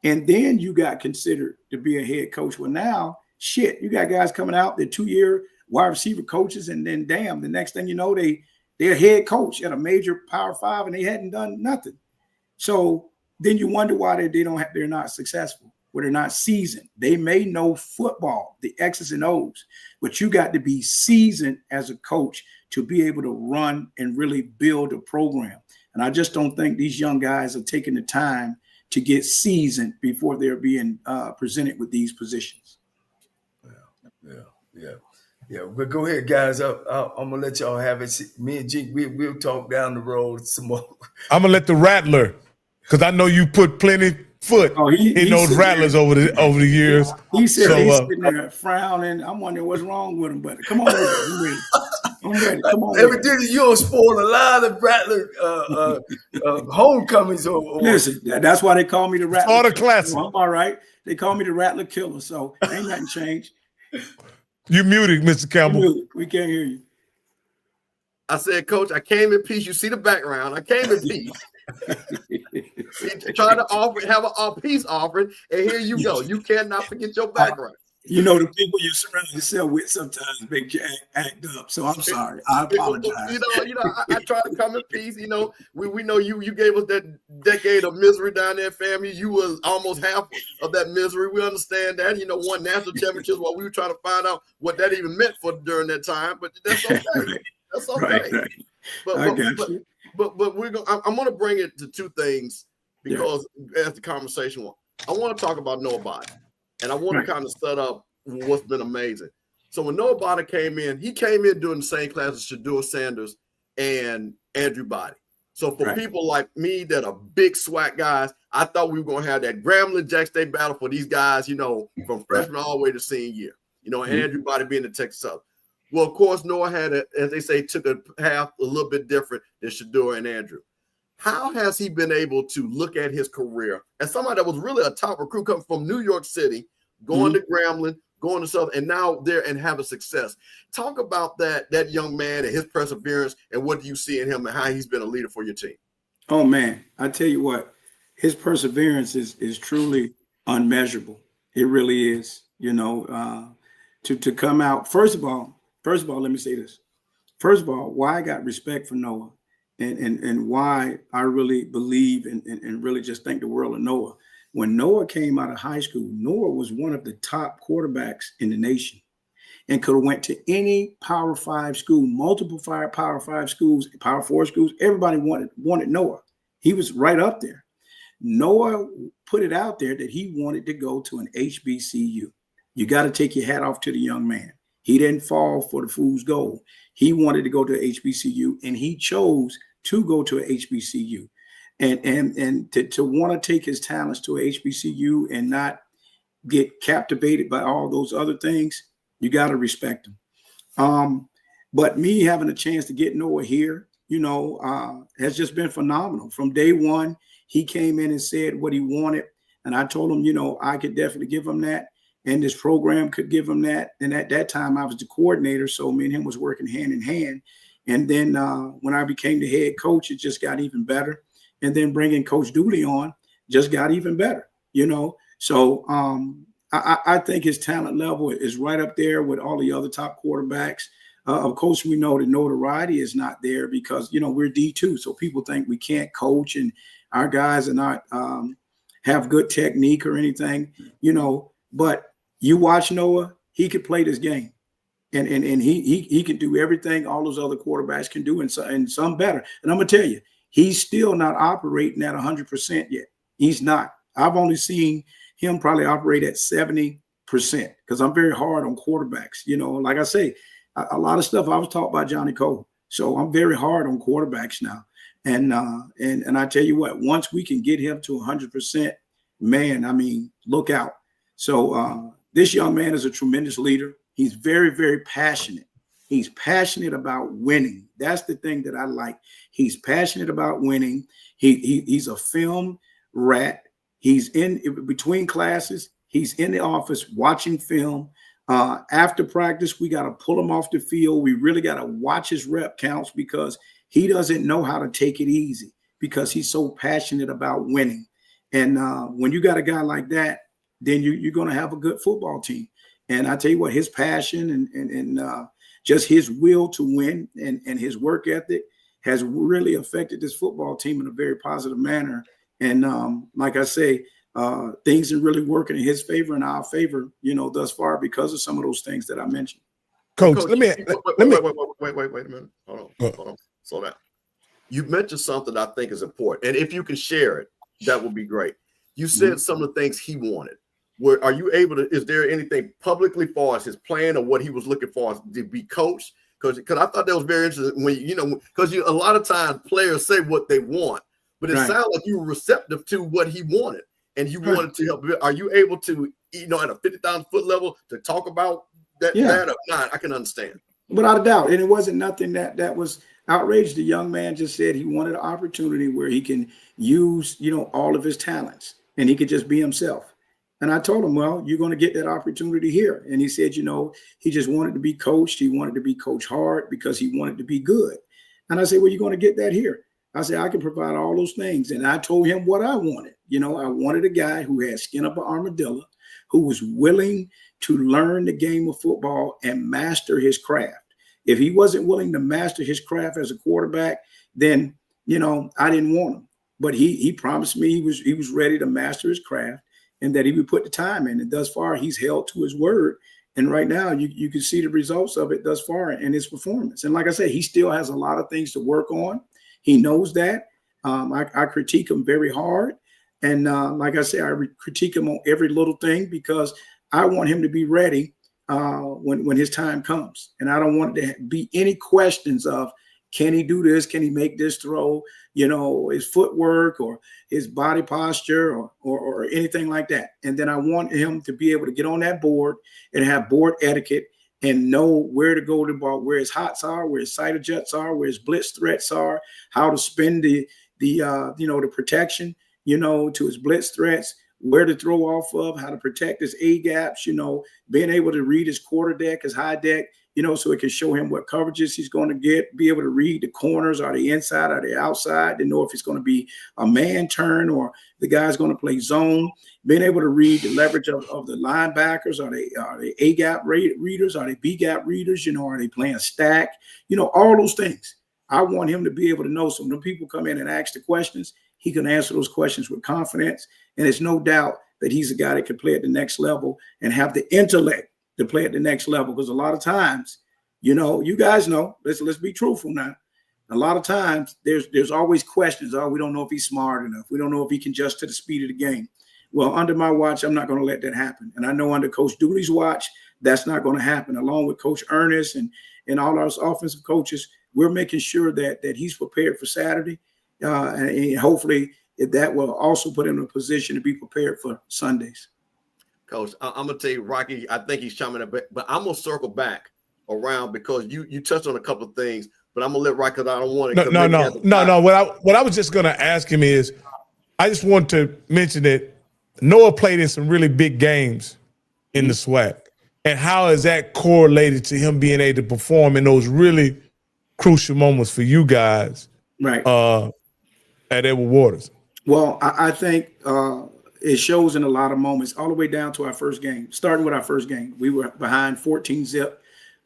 Speaker 4: And then you got considered to be a head coach. Well, now, shit, you got guys coming out, they're 2-year wide receiver coaches, and then damn, the next thing you know, they're head coach at a major Power 5, and they hadn't done nothing. So then you wonder why they're not successful, or they're not seasoned. They may know football, the X's and O's, but you got to be seasoned as a coach to be able to run and really build a program. And I just don't think these young guys are taking the time to get seasoned before they're being presented with these positions.
Speaker 2: Yeah. But go ahead, guys. I'm gonna let y'all have it. Me and Jake, we'll talk down the road some more.
Speaker 1: I'm gonna let the Rattler, because I know you put plenty foot in those Rattlers over the years.
Speaker 4: He's sitting there frowning. I'm wondering what's wrong with him. But come on, I'm ready. Come on.
Speaker 2: Evidently, you'll spoil a lot of Rattler homecomings.
Speaker 4: Listen, that's why they call me the Rattler.
Speaker 1: Florida Classic.
Speaker 4: I'm all right. They call me the Rattler Killer, so ain't nothing changed.
Speaker 1: You muted, Mr. Campbell.
Speaker 4: We can't hear you.
Speaker 3: I said, Coach, I came in peace. You see the background. I came in peace. Trying to have a peace offering, and here you go. You cannot forget your background.
Speaker 4: You know, the people you surround yourself with sometimes make you act up. So I'm sorry. I apologize.
Speaker 3: I try to come in peace. You know, we know you gave us that decade of misery down there, family. You was almost half of that misery. We understand that. You know, won national championships while we were trying to find out what that even meant for during that time. But that's okay. That's okay.
Speaker 4: Right.
Speaker 3: But we're going. I'm going to bring it to two things because as the conversation went, I want to talk about Noah Body. And I want to kind of set up what's been amazing. So when Noah Body came in, he came in doing the same class as Shedeur Sanders and Andrew Body. So for people like me that are big SWAC guys, I thought we were going to have that Grambling Jack State battle for these guys, you know, from freshman all the way to senior year. You know, Andrew Body being the Texas Southern. Well, of course, Noah had, as they say, took a path a little bit different than Shedeur and Andrew. How has he been able to look at his career as somebody that was really a top recruit coming from New York City, going to Grambling, going to Southern, and now there and having success? Talk about that young man and his perseverance, and what do you see in him and how he's been a leader for your team?
Speaker 4: Oh, man, I tell you what, his perseverance is truly unmeasurable. It really is. You know, to come out. First of all, let me say this. First of all, why I got respect for Noah and why I really believe and really just think the world of Noah. When Noah came out of high school, Noah was one of the top quarterbacks in the nation and could have went to any Power 5 school, multiple Power 5 schools, Power 4 schools. Everybody wanted Noah. He was right up there. Noah put it out there that he wanted to go to an HBCU. You got to take your hat off to the young man. He didn't fall for the fool's gold. He wanted to go to HBCU, and he chose to go to a HBCU. And to want to take his talents to a HBCU and not get captivated by all those other things, you got to respect him. But me having a chance to get Noah here, has just been phenomenal. From day one, he came in and said what he wanted. And I told him, I could definitely give him that. And this program could give him that. And at that time, I was the coordinator. So me and him was working hand in hand. And then when I became the head coach, it just got even better. And then bringing Coach Dooley on just got even better, So I think his talent level is right up there with all the other top quarterbacks. Of course, we know the notoriety is not there because, we're D2. So people think we can't coach and our guys are not have good technique or anything, but you watch Noah, he could play this game. And he can do everything all those other quarterbacks can do and some better. And I'm going to tell you, he's still not operating at 100% yet. He's not. I've only seen him probably operate at 70% because I'm very hard on quarterbacks. Like I say, a lot of stuff I was taught by Johnny Cole. So I'm very hard on quarterbacks now. And I tell you what, once we can get him to 100%, man, look out. So this young man is a tremendous leader. He's very, very passionate. He's passionate about winning. That's the thing that I like. He's passionate about winning. He's a film rat. He's in between classes. He's in the office watching film. After practice, we got to pull him off the field. We really got to watch his rep counts because he doesn't know how to take it easy because he's so passionate about winning. And when you got a guy like that, then you're going to have a good football team. And I tell you what, his passion and just his will to win and his work ethic has really affected this football team in a very positive manner. And like I say, things are really working in his favor and our favor, thus far because of some of those things that I mentioned.
Speaker 1: Coach,
Speaker 3: Coach,
Speaker 1: let me
Speaker 3: wait a minute. Hold on. Slow down. You mentioned something I think is important. And if you can share it, that would be great. You said some of the things he wanted. Are you able to, is there anything publicly for us, his plan or what he was looking for to be coached? Because I thought that was very interesting when, because a lot of times players say what they want, but it sounds like you were receptive to what he wanted and you wanted to help. Are you able to, at a 50,000 foot level to talk about that or not? I can understand.
Speaker 4: Without a doubt. And it wasn't nothing that was outrageous. The young man just said he wanted an opportunity where he can use, all of his talents and he could just be himself. And I told him, well, you're going to get that opportunity here. And he said, he just wanted to be coached. He wanted to be coached hard because he wanted to be good. And I said, well, you're going to get that here. I said, I can provide all those things. And I told him what I wanted. I wanted a guy who had skin up an armadillo, who was willing to learn the game of football and master his craft. If he wasn't willing to master his craft as a quarterback, then, I didn't want him. But he promised me he was ready to master his craft and that he would put the time in. And thus far, he's held to his word. And right now, you can see the results of it thus far in his performance. And like I said, he still has a lot of things to work on. He knows that. I critique him very hard. And like I said, I critique him on every little thing because I want him to be ready when his time comes. And I don't want there to be any questions of, can he do this? Can he make this throw? His footwork or his body posture or anything like that. And then I want him to be able to get on that board and have board etiquette and know where to go to the ball, where his hots are, where his side adjuts are, where his blitz threats are, how to spin the protection, to his blitz threats, where to throw off of, how to protect his A gaps, being able to read his quarter deck, his high deck, so it can show him what coverages he's going to get, be able to read the corners, are they inside, are they outside, to know if it's going to be a man turn or the guy's going to play zone, being able to read the leverage of the linebackers, are they A gap readers, are they B gap readers, are they playing stack, all those things. I want him to be able to know. So when people come in and ask the questions, he can answer those questions with confidence. And there's no doubt that he's a guy that can play at the next level and have the intellect to play at the next level. Because a lot of times, you guys know, let's be truthful now. A lot of times there's always questions. Oh, we don't know if he's smart enough. We don't know if he can adjust to the speed of the game. Well, under my watch, I'm not going to let that happen. And I know under Coach Dooley's watch, that's not going to happen. Along with Coach Ernest and all our offensive coaches, we're making sure that he's prepared for Saturday. And hopefully that will also put him in a position to be prepared for Sundays.
Speaker 3: Coach, I'm going to tell you, Rocky, I think he's chiming up, but I'm going to circle back around because you touched on a couple of things, but I'm going to let Rocky, because I don't want to.
Speaker 1: No. What I was just going to ask him is, I just want to mention that Noah played in some really big games in the SWAC. And how is that correlated to him being able to perform in those really crucial moments for you guys,
Speaker 4: right?
Speaker 1: At Edward Waters? Well,
Speaker 4: I think it shows in a lot of moments, all the way down to our first game. Starting with our first game, we were behind 14-0,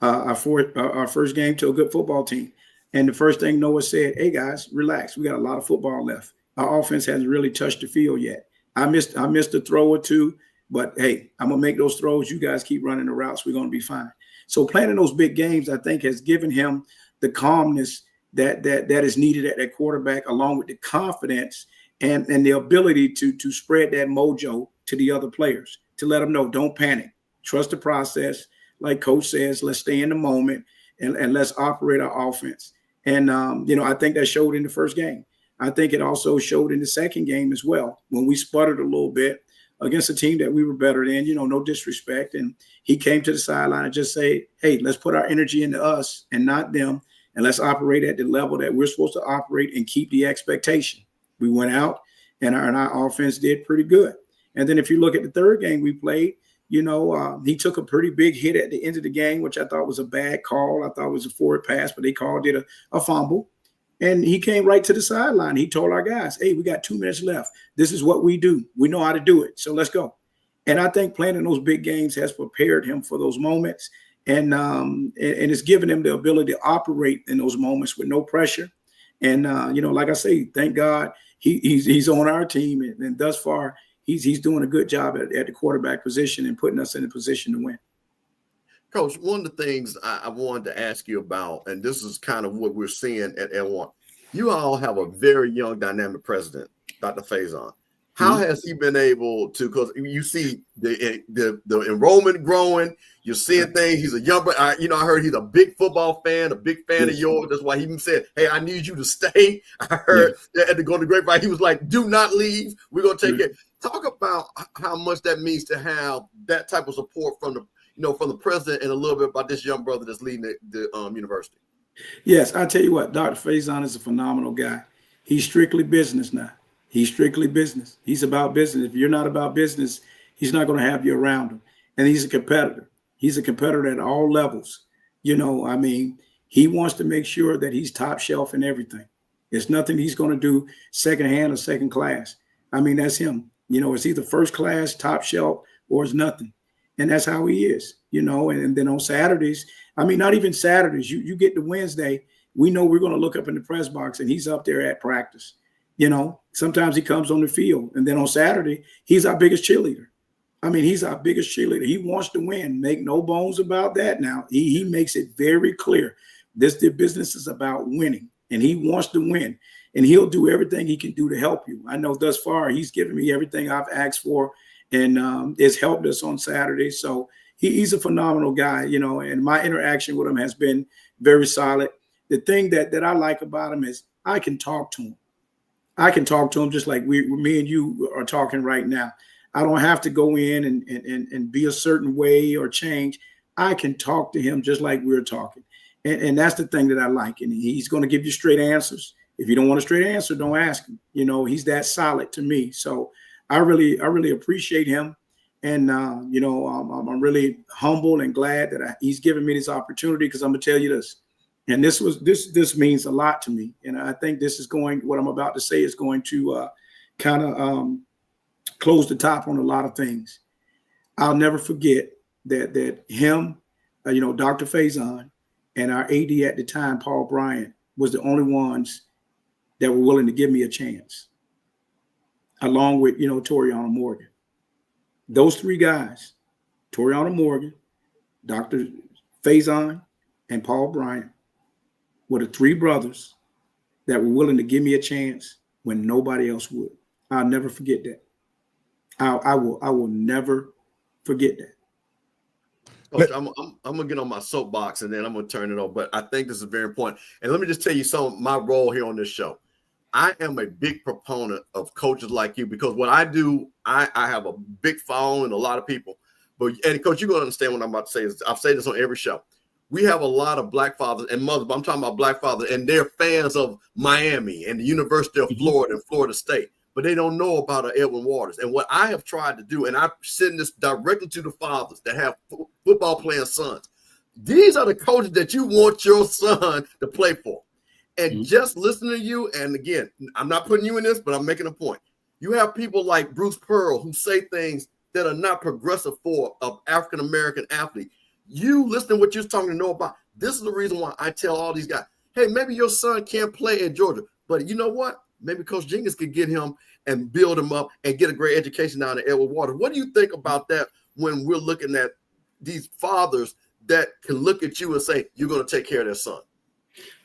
Speaker 4: our first game to a good football team. And the first thing Noah said, "Hey guys, relax. We got a lot of football left. Our offense hasn't really touched the field yet. I missed a throw or two, but hey, I'm gonna make those throws. You guys keep running the routes. We're gonna be fine." So playing in those big games, I think, has given him the calmness that is needed at that quarterback, along with the confidence and the ability to spread that mojo to the other players, to let them know, don't panic, trust the process. Like Coach says, let's stay in the moment and let's operate our offense. And I think that showed in the first game. I think it also showed in the second game as well, when we sputtered a little bit against a team that we were better than, no disrespect. And he came to the sideline and just say, hey, let's put our energy into us and not them. And let's operate at the level that we're supposed to operate and keep the expectation. We went out and our offense did pretty good. And then if you look at the third game we played, he took a pretty big hit at the end of the game, which I thought was a bad call. I thought it was a forward pass, but they called it a fumble. And he came right to the sideline. He told our guys, hey, we got 2 minutes left. This is what we do. We know how to do it. So let's go. And I think playing in those big games has prepared him for those moments. And it's given him the ability to operate in those moments with no pressure. And, like I say, thank God he's on our team. And thus far, he's doing a good job at the quarterback position and putting us in a position to win.
Speaker 3: Coach, one of the things I wanted to ask you about, and this is kind of what we're seeing at L1, you all have a very young, dynamic president, Dr. Faison. How has he been able to, because you see the enrollment growing, you're seeing things. He's a young, I heard he's a big football fan, a big fan of yours. That's why he even said, hey, I need you to stay. I heard at the Golden Grapevine, he was like, do not leave. We're going to take it. Talk about how much that means to have that type of support from the president, and a little bit about this young brother that's leading the university.
Speaker 4: Yes, I tell you what, Dr. Faison is a phenomenal guy. He's strictly business now. He's strictly business. He's about business. If you're not about business, he's not going to have you around him. And he's a competitor. He's a competitor at all levels. He wants to make sure that he's top shelf in everything. There's nothing he's going to do secondhand or second class. That's him. It's either first class, top shelf, or it's nothing. And that's how he is, and then on Saturdays, not even Saturdays, you get to Wednesday, we know we're going to look up in the press box and he's up there at practice. Sometimes he comes on the field, and then on Saturday, he's our biggest cheerleader. He's our biggest cheerleader. He wants to win. Make no bones about that. Now, he makes it very clear. The business is about winning, and he wants to win, and he'll do everything he can do to help you. I know thus far he's given me everything I've asked for, and it's helped us on Saturday. So he's a phenomenal guy, and my interaction with him has been very solid. The thing that I like about him is I can talk to him. I can talk to him just like me and you are talking right now. I don't have to go in and be a certain way or change. I can talk to him just like we're talking. And that's the thing that I like. And he's going to give you straight answers. If you don't want a straight answer, don't ask him. He's that solid to me. So I really appreciate him. And, I'm really humble and glad that he's given me this opportunity, because I'm going to tell you this. And this means a lot to me. And I think what I'm about to say is going to kind of close the top on a lot of things. I'll never forget that him, Dr. Faison, and our AD at the time, Paul Bryant, was the only ones that were willing to give me a chance, along with, Toriana Morgan. Those three guys, Toriana Morgan, Dr. Faison, and Paul Bryant, were the three brothers that were willing to give me a chance when nobody else would. I'll never forget that. I will never forget that.
Speaker 3: Coach, I'm gonna get on my soapbox and then I'm gonna turn it over. But I think this is very important. And let me just tell you some of my role here on this show. I am a big proponent of coaches like you, because what I do, I have a big following, a lot of people. And Coach, you're gonna understand what I'm about to say. I've said this on every show. We have a lot of black fathers and mothers, but I'm talking about black fathers, and they're fans of Miami and the University of Florida and Florida State, but they don't know about Edwin Waters. And what I have tried to do, and I'm sending this directly to the fathers that have football playing sons. These are the coaches that you want your son to play for. And just listening to you, and again, I'm not putting you in this, but I'm making a point. You have people like Bruce Pearl who say things that are not progressive for an African-American athlete. You listen to what you're talking to know about. This is the reason why I tell all these guys, hey, maybe your son can't play at Georgia, but you know what? Maybe Coach Jenkins could get him and build him up and get a great education down at Edward Waters. What do you think about that when we're looking at these fathers that can look at you and say, you're going to take care of their son?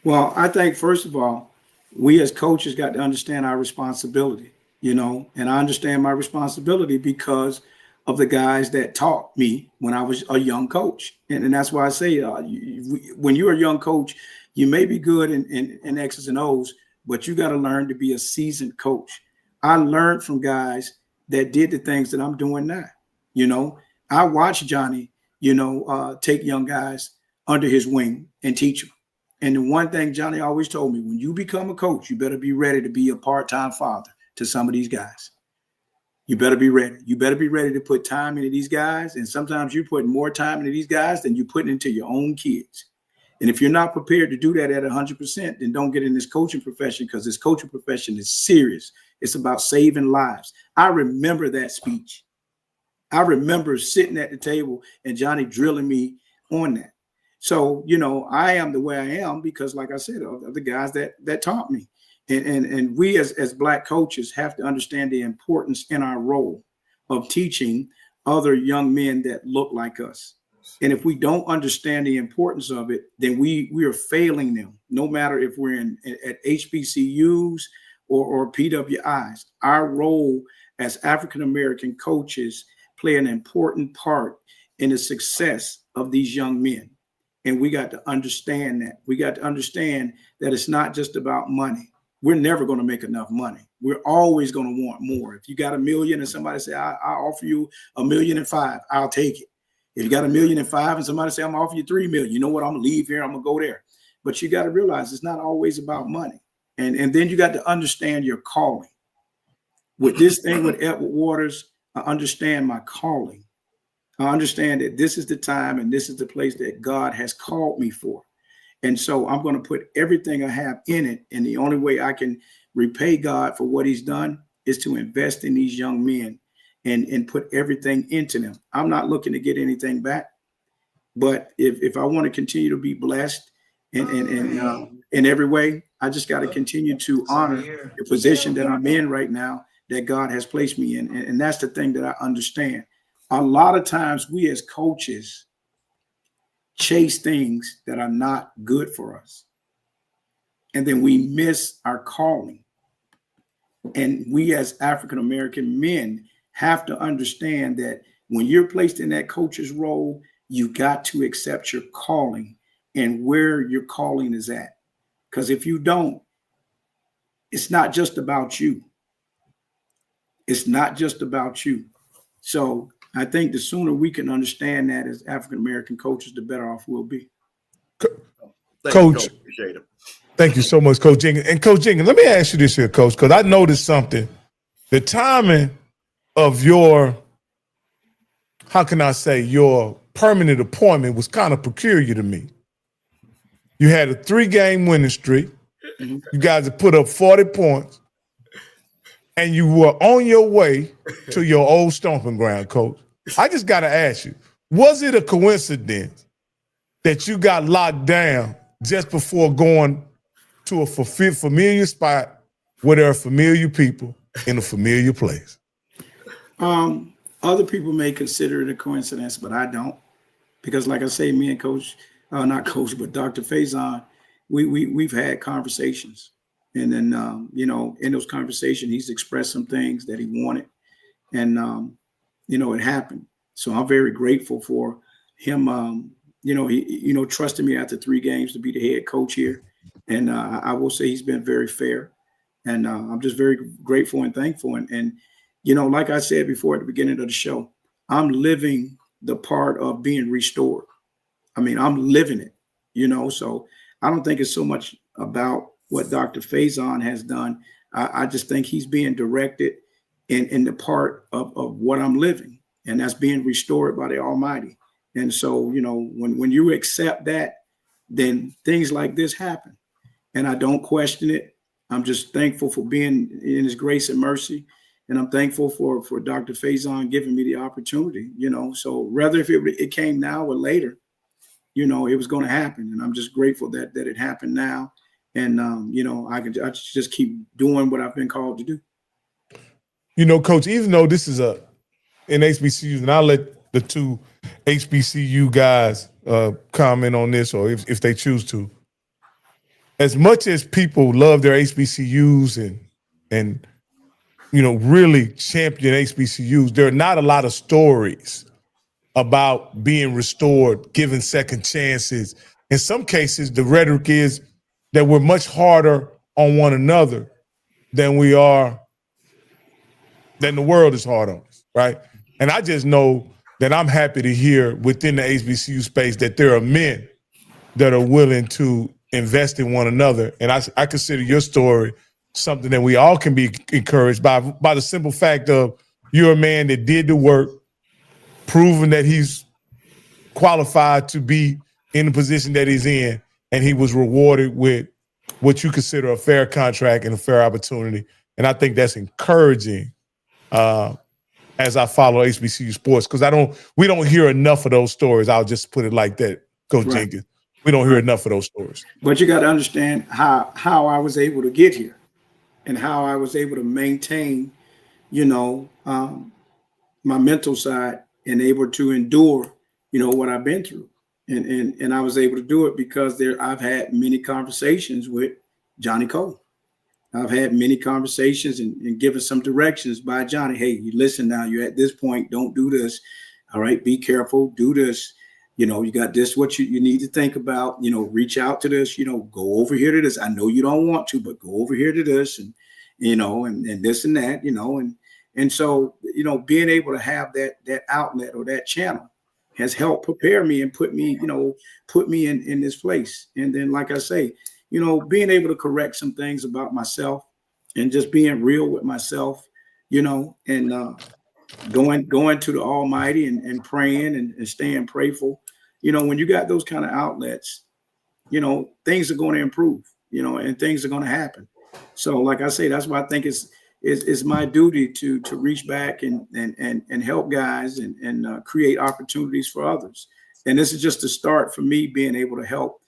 Speaker 4: Well, I think, first of all, we as coaches got to understand our responsibility, and I understand my responsibility because of the guys that taught me when I was a young coach. And that's why I say, when you're a young coach, you may be good in X's and O's, but you got to learn to be a seasoned coach. I learned from guys that did the things that I'm doing now. I watched Johnny, take young guys under his wing and teach them. And the one thing Johnny always told me, when you become a coach, you better be ready to be a part-time father to some of these guys. You better be ready. You better be ready to put time into these guys. And sometimes you're putting more time into these guys than you're putting into your own kids. And if you're not prepared to do that at 100%, then don't get in this coaching profession, because this coaching profession is serious. It's about saving lives. I remember that speech. I remember sitting at the table and Johnny drilling me on that. So, I am the way I am because, like I said, of the guys that taught me. And we as Black coaches have to understand the importance in our role of teaching other young men that look like us. And if we don't understand the importance of it, then we are failing them, no matter if we're at HBCUs or PWIs. Our role as African-American coaches play an important part in the success of these young men. And we got to understand that. We got to understand that it's not just about money. We're never going to make enough money. We're always going to want more. If you got $1 million and somebody say, I'll offer you $1.5 million, I'll take it. If you got $1.5 million and somebody say, I'm gonna offer you $3 million, you know what? I'm gonna leave here. I'm gonna go there. But you got to realize it's not always about money. And then you got to understand your calling. With this thing with Edward Waters, I understand my calling. I understand that this is the time and this is the place that God has called me for. And so I'm going to put everything I have in it. And the only way I can repay God for what he's done is to invest in these young men and put everything into them. I'm not looking to get anything back. But if I want to continue to be blessed in every way, I just got to continue to honor the position that I'm in right now that God has placed me in. And that's the thing that I understand. A lot of times we as coaches chase things that are not good for us. And then we miss our calling. And we as African-American men have to understand that when you're placed in that coach's role, you got to accept your calling and where your calling is at. Because if you don't, it's not just about you. It's not just about you. So I think the sooner we can understand that as African-American coaches, the better off we'll be.
Speaker 1: Coach, thank you so much, Coach Jenkins. And Coach Jenkins, let me ask you this here, Coach, because I noticed something. The timing of your how can I say, your permanent appointment was kind of peculiar to me. You had a 3-game winning streak. You guys had put up 40 points, and you were on your way to your old stomping ground, Coach. I just got to ask you, was it a coincidence that you got locked down just before going to a familiar spot where there are familiar people in a familiar place?
Speaker 4: Other people may consider it a coincidence, but I don't, because like I say, me and not Coach, but Dr. Faison, we've had conversations, and then in those conversations, he's expressed some things that he wanted, and it happened. So I'm very grateful for him. He trusted me after 3 games to be the head coach here, and I will say he's been very fair, and I'm just very grateful and thankful. And like I said before at the beginning of the show, I'm living the part of being restored. I mean, I'm living it, so I don't think it's so much about what Dr. Faison has done. I just think he's being directed in the part of what I'm living, and that's being restored by the Almighty. And so, when you accept that, then things like this happen, and I don't question it. I'm just thankful for being in his grace and mercy. And I'm thankful for Dr. Faison giving me the opportunity, so whether if it came now or later, it was going to happen. And I'm just grateful that it happened now. And, I just keep doing what I've been called to do.
Speaker 1: Coach, even though this is in HBCUs, and I'll let the 2 HBCU guys comment on this, or if they choose to, as much as people love their HBCUs and really champion HBCUs, there are not a lot of stories about being restored, given second chances. In some cases, the rhetoric is that we're much harder on one another than the world is hard on us, right? And I just know that I'm happy to hear within the HBCU space that there are men that are willing to invest in one another. And I consider your story something that we all can be encouraged by the simple fact of you're a man that did the work, proven that he's qualified to be in the position that he's in, and he was rewarded with what you consider a fair contract and a fair opportunity. And I think that's encouraging as I follow HBCU sports, because we don't hear enough of those stories. I'll just put it like that, Coach Jenkins. We don't hear enough of those stories.
Speaker 4: But you got to understand how I was able to get here, and how I was able to maintain, my mental side, and able to endure, what I've been through. And I was able to do it because I've had many conversations with Johnny Cole. I've had many conversations and given some directions by Johnny. Hey, you listen now, you're at this point, don't do this. All right, be careful, do this. You got this, what you need to think about, reach out to this, go over here to this. I know you don't want to, but go over here to this, and, and this and that, and so, being able to have that outlet or that channel has helped prepare me and put me in this place. And then, like I say, being able to correct some things about myself and just being real with myself, and going to the Almighty and praying and staying prayerful. When you got those kind of outlets, things are going to improve, and things are going to happen. So, like I say, that's why I think it's my duty to reach back and help guys and create opportunities for others. And this is just a start for me being able to help,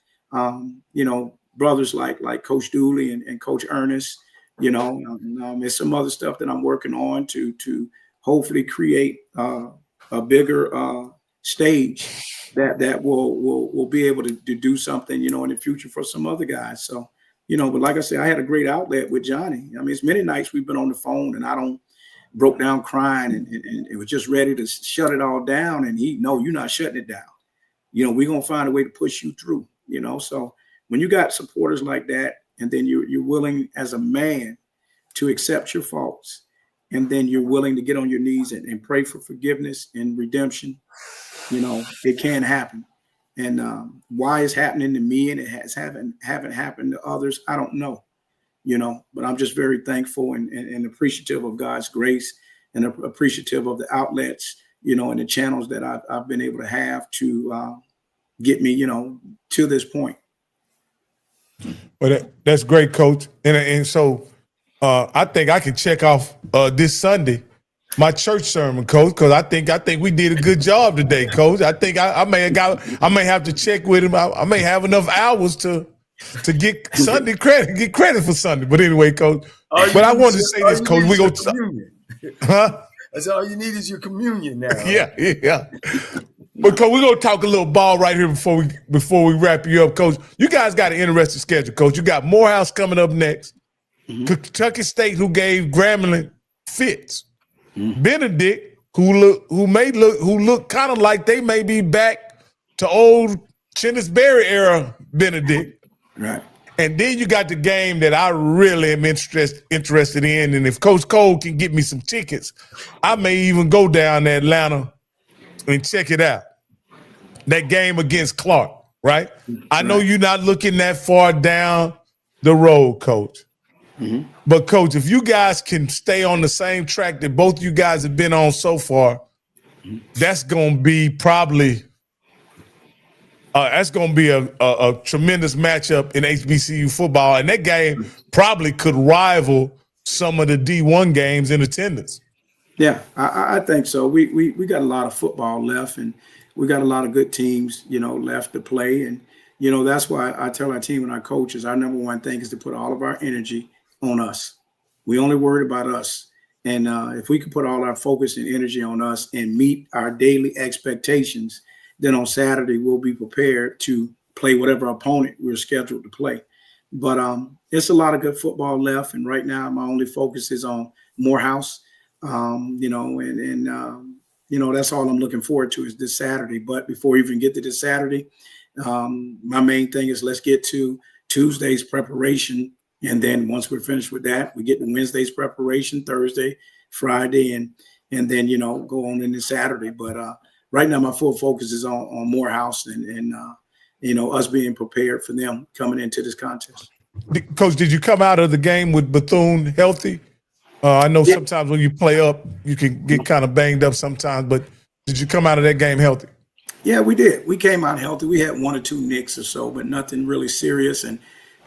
Speaker 4: brothers like Coach Dooley and Coach Ernest, there's some other stuff that I'm working on to hopefully create a bigger stage that will be able to do something, in the future for some other guys. So, but like I said, I had a great outlet with Johnny. I mean, it's many nights we've been on the phone and I don't broke down crying and it was just ready to shut it all down. And no, you're not shutting it down. We're going to find a way to push you through, so when you got supporters like that, and then you're willing as a man to accept your faults, and then you're willing to get on your knees and pray for forgiveness and redemption, it can happen. And why it's happening to me and it haven't happened to others, I don't know, but I'm just very thankful and appreciative of God's grace and appreciative of the outlets, and the channels that I've been able to have to get me, to this point.
Speaker 1: But that's great, Coach. And so I think I can check off this Sunday my church sermon, Coach, because I think we did a good job today, Coach. I think I may have to check with him. I may have enough hours to get Sunday credit, get credit for Sunday. But anyway, Coach. But I wanted to say this, Coach. We go to huh?
Speaker 2: That's all you need is your communion now.
Speaker 1: Yeah. But Coach, we're gonna talk a little ball right here before we wrap you up, Coach. You guys got an interesting schedule, Coach. You got Morehouse coming up next. Mm-hmm. Kentucky State, who gave Grambling fits. Mm-hmm. Benedict, who look kind of like they may be back to old Chennis Berry era Benedict.
Speaker 4: Right.
Speaker 1: And then you got the game that I really am interested in. And if Coach Cole can get me some tickets, I may even go down to Atlanta and check it out. That game against Clark, right? I know you're not looking that far down the road, Coach. Mm-hmm. But, Coach, if you guys can stay on the same track that both you guys have been on so far, that's going to be probably a tremendous matchup in HBCU football. And that game probably could rival some of the D1 games in attendance.
Speaker 4: Yeah, I think so. We got a lot of football left, and we got a lot of good teams, left to play. And, that's why I tell our team and our coaches, our number one thing is to put all of our energy on us. We only worried about us. And if we can put all our focus and energy on us and meet our daily expectations, then on Saturday we'll be prepared to play whatever opponent we're scheduled to play. But it's a lot of good football left. And right now my only focus is on Morehouse. That's all I'm looking forward to is this Saturday. But before we even get to this Saturday, my main thing is let's get to Tuesday's preparation. And then once we're finished with that, we get to Wednesday's preparation, Thursday, Friday, and then, go on into Saturday. But right now my full focus is on Morehouse and us being prepared for them coming into this contest.
Speaker 1: Coach, did you come out of the game with Bethune healthy? I know sometimes when you play up, you can get kind of banged up sometimes, but did you come out of that game healthy?
Speaker 4: Yeah, we did. We came out healthy. We had 1 or 2 nicks or so, but nothing really serious. And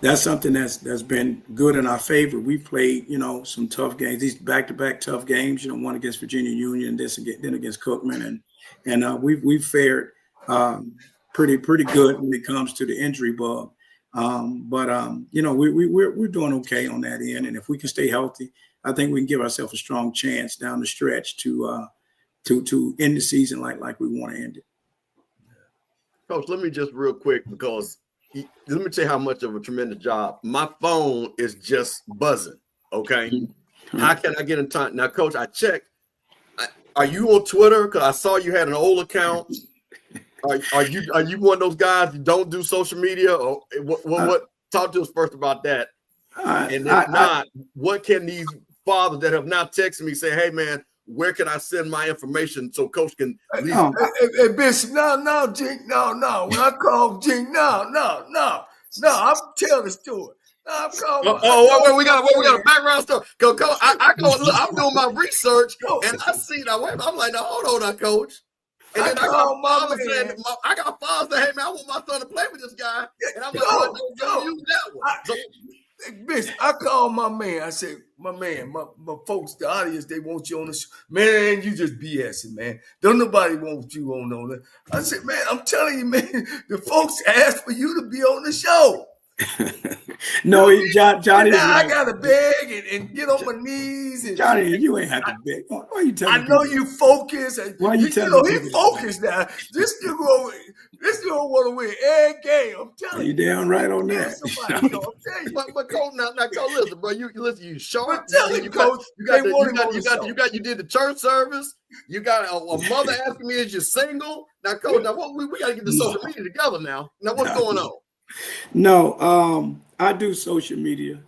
Speaker 4: that's something that's been good in our favor. We played, some tough games, these back-to-back tough games, one against Virginia Union, then against Cookman. And we've fared pretty good when it comes to the injury bug. We're doing okay on that end. And if we can stay healthy, I think we can give ourselves a strong chance down the stretch to end the season like we want to end it.
Speaker 3: Coach, let me just real quick, because let me tell you how much of a tremendous job. My phone is just buzzing. Okay. Mm-hmm. How can I get in touch? Now, Coach, I checked. Are you on Twitter? Because I saw you had an old account. Are you one of those guys who don't do social media? Or what? Talk to us first about that. And if not, what can these fathers that have not texted me say, hey, man, where can I send my information so Coach can at least?
Speaker 2: Hey, Bishop, no, Jink, no. When I call Jink, no, I'm telling the story. No, I'm calling.
Speaker 3: We got a background story. Coach, I'm doing my research, and I see that. I'm like, now hold on, Coach. And then I got fathers saying, hey, man, I want my son to play with this guy. And I'm like, don't use that one.
Speaker 2: Bitch, I called my man. I said, my folks, the audience, they want you on the show. Man, you just BSing, man. Don't nobody want you on that. I said, man, I'm telling you, man, the folks asked for you to be on the show.
Speaker 4: No, Johnny.
Speaker 2: I got to beg and get on my knees. And,
Speaker 4: Johnny, you ain't have to beg. Why are you telling me?
Speaker 2: I know you focus.
Speaker 4: Why are you telling me?
Speaker 2: He focused now. This dude want to win every game. I'm telling you.
Speaker 4: You damn right on that.
Speaker 2: I'm telling you.
Speaker 3: But Coach, now, listen, bro. You sharp.
Speaker 2: I'm telling you, Coach.
Speaker 3: You did the church service. You got a mother asking me, is you single? Now, Coach, we got to get the social media together now. Now, what's going on?
Speaker 4: No, I do social media.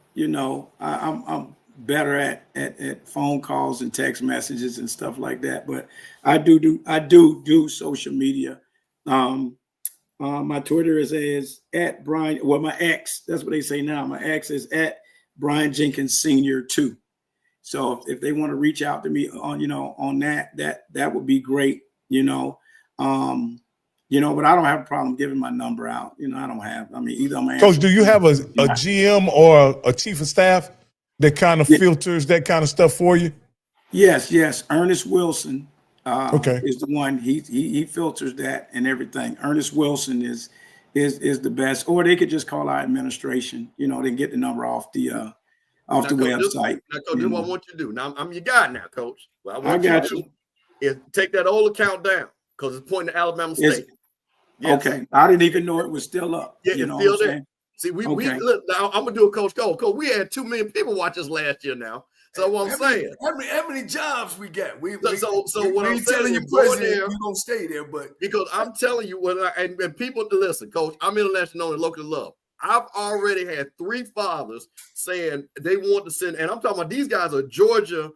Speaker 4: I'm better at phone calls and text messages and stuff like that. But I do social media. My Twitter is at Brian. Well, my X, that's what they say now. My X is at Brian Jenkins Senior 2. So if they want to reach out to me on, on that would be great, but I don't have a problem giving my number out. Either I'm
Speaker 1: Coach, do you have a GM or a chief of staff that kind of filters that kind of stuff for you?
Speaker 4: Yes. Ernest Wilson
Speaker 1: Okay.
Speaker 4: is the one. He filters that and everything. Ernest Wilson is the best. Or they could just call our administration. They can get the number off the website.
Speaker 3: Now, Coach, this is what I want you to do. Now, I'm your guy now, Coach. What I want
Speaker 4: you
Speaker 3: to do is take that old account down because it's pointing to Alabama State.
Speaker 4: Yes. Okay. I didn't even know it was still up.
Speaker 3: Yeah, it's still there. See, we look now. I'm gonna do a Coach Cole. Coach, we had 2 million people watch us last year now. So what I'm saying,
Speaker 2: how many jobs we got?
Speaker 3: So what I'm telling you,
Speaker 2: President, you gonna stay there, but
Speaker 3: because I'm telling you and people to listen, Coach. I'm international and locally loved. I've already had 3 fathers saying they want to send, and I'm talking about these guys are Georgia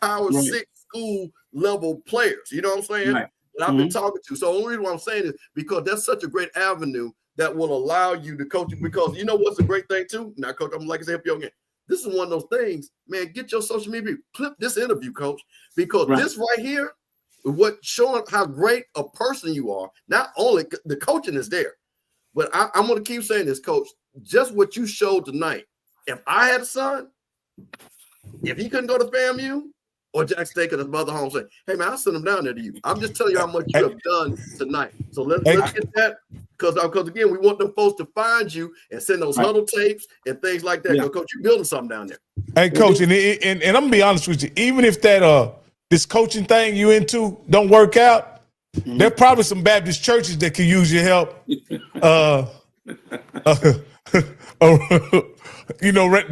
Speaker 3: Power 6 school level players. You know what I'm saying?
Speaker 4: Right.
Speaker 3: That I've been talking to. So the only reason why I'm saying is because that's such a great avenue that will allow you to coach. Because you know what's a great thing too? Now, Coach, I'm like I said, help you again. This is one of those things, man. Get your social media, clip this interview, Coach, because this right here, what showing how great a person you are. Not only the coaching is there, but I'm going to keep saying this, Coach. Just what you showed tonight. If I had a son, if he couldn't go to FAMU. Or Jack State at his mother home saying, hey, man, I'll send them down there to you. I'm just telling you how much you have done tonight. So let's get that. Because again, we want them folks to find you and send those huddle tapes and things like that. Coach, you're building something down there.
Speaker 1: Hey, Coach, and I'm going to be honest with you. Even if that this coaching thing you into don't work out, there are probably some Baptist churches that can use your help. Right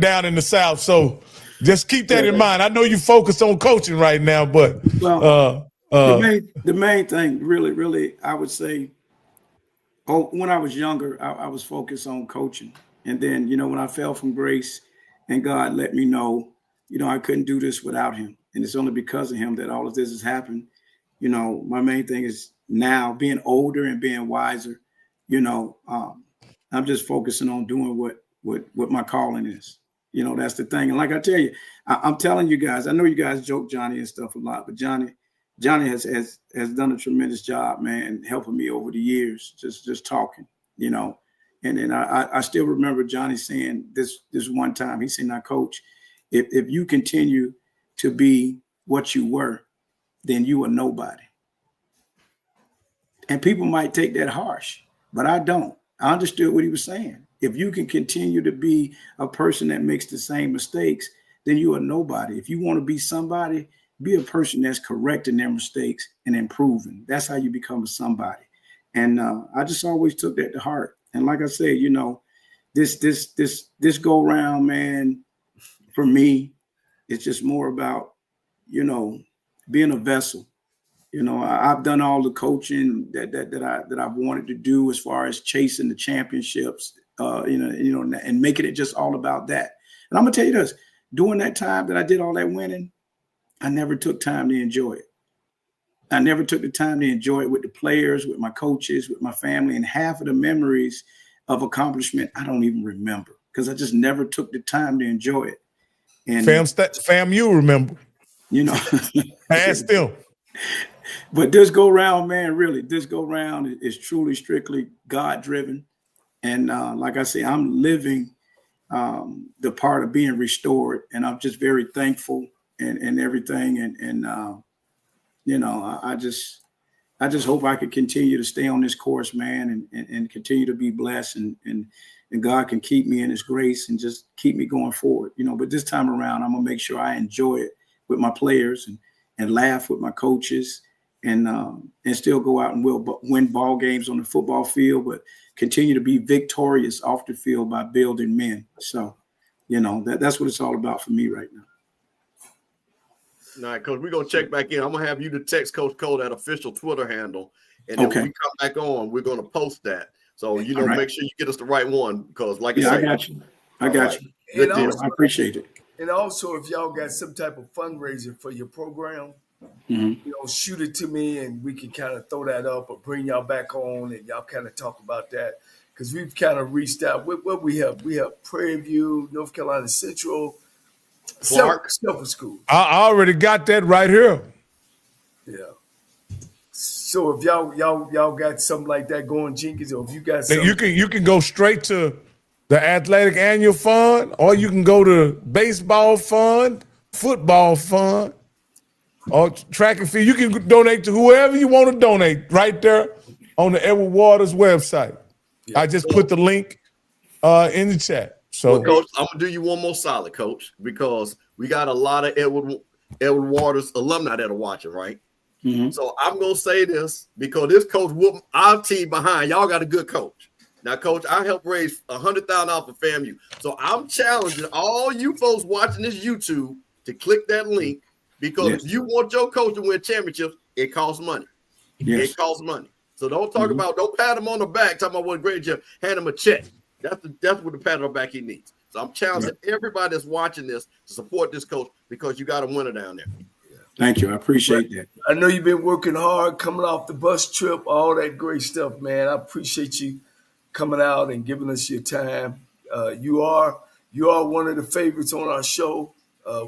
Speaker 1: down in the South. So just keep that in mind. I know you focus on coaching right now, but
Speaker 4: the main thing, really, I would say, when I was younger, I was focused on coaching, and then when I fell from grace, and God let me know, I couldn't do this without Him, and it's only because of Him that all of this has happened. My main thing is now being older and being wiser. I'm just focusing on doing what my calling is. That's the thing. And like I tell you, I'm telling you guys, I know you guys joke Johnny and stuff a lot, but Johnny has done a tremendous job, man, helping me over the years, just talking, And then I still remember Johnny saying this one time. He said, now, Coach, if you continue to be what you were, then you are nobody. And people might take that harsh, but I don't. I understood what he was saying. If you can continue to be a person that makes the same mistakes, then you are nobody. If you want to be somebody, be a person that's correcting their mistakes and improving. That's how you become a somebody. And I just always took that to heart. And like I said, this go round, man, for me, it's just more about, being a vessel. I've done all the coaching that I've wanted to do as far as chasing the championships. And making it just all about that. And I'm gonna tell you this: during that time that I did all that winning, I never took time to enjoy it. I never took the time to enjoy it with the players, with my coaches, with my family, and half of the memories of accomplishment I don't even remember because I just never took the time to enjoy it. And
Speaker 1: fam, you remember? Ask them.
Speaker 4: But this go round, man, really, this go round is truly, strictly God driven. And like I say, I'm living the part of being restored, and I'm just very thankful and everything. And I just hope I could continue to stay on this course, man, and continue to be blessed, and God can keep me in His grace and just keep me going forward. But this time around, I'm gonna make sure I enjoy it with my players and laugh with my coaches, and still go out and win ball games on the football field, but continue to be victorious off the field by building men. So, that's what it's all about for me right now.
Speaker 3: All right, Coach, we're going to check back in. I'm going to have you to text Coach Cole that official Twitter handle. And then when we come back on, we're going to post that. So, make sure you get us the right one because, like I said.
Speaker 4: I got you. Good deal. I appreciate it.
Speaker 2: And also, if y'all got some type of fundraiser for your program, shoot it to me and we can kind of throw that up or bring y'all back on and y'all kind of talk about that because we've kind of reached out. What we have Prairie View, North Carolina Central,
Speaker 3: Clark.
Speaker 2: Several schools.
Speaker 1: I already got that right here.
Speaker 2: Yeah. So if y'all got something like that going, Jenkins, or if you got something,
Speaker 1: You can go straight to the athletic annual fund, or you can go to baseball fund, football fund, or track and field. You can donate to whoever you want to donate right there on the Edward Waters website.
Speaker 2: Yeah.
Speaker 1: I just put the link in the chat. So,
Speaker 3: well, Coach, I'm gonna do you one more solid, Coach, because we got a lot of Edward Waters alumni that are watching, right?
Speaker 4: Mm-hmm.
Speaker 3: So I'm gonna say this because this coach whooped our team behind. Y'all got a good coach. Now, Coach, I helped raise $100,000 for FAMU. So I'm challenging all you folks watching this YouTube to click that link because if you want your coach to win championships, it costs money.
Speaker 4: Yes.
Speaker 3: It costs money. So don't talk about, don't pat him on the back, talking about what a great job, hand him a check. That's what the pat on the back he needs. So I'm challenging everybody that's watching this to support this coach because you got a winner down there.
Speaker 4: Thank you. I appreciate that.
Speaker 2: I know you've been working hard, coming off the bus trip, all that great stuff, man. I appreciate you coming out and giving us your time. You are one of the favorites on our show,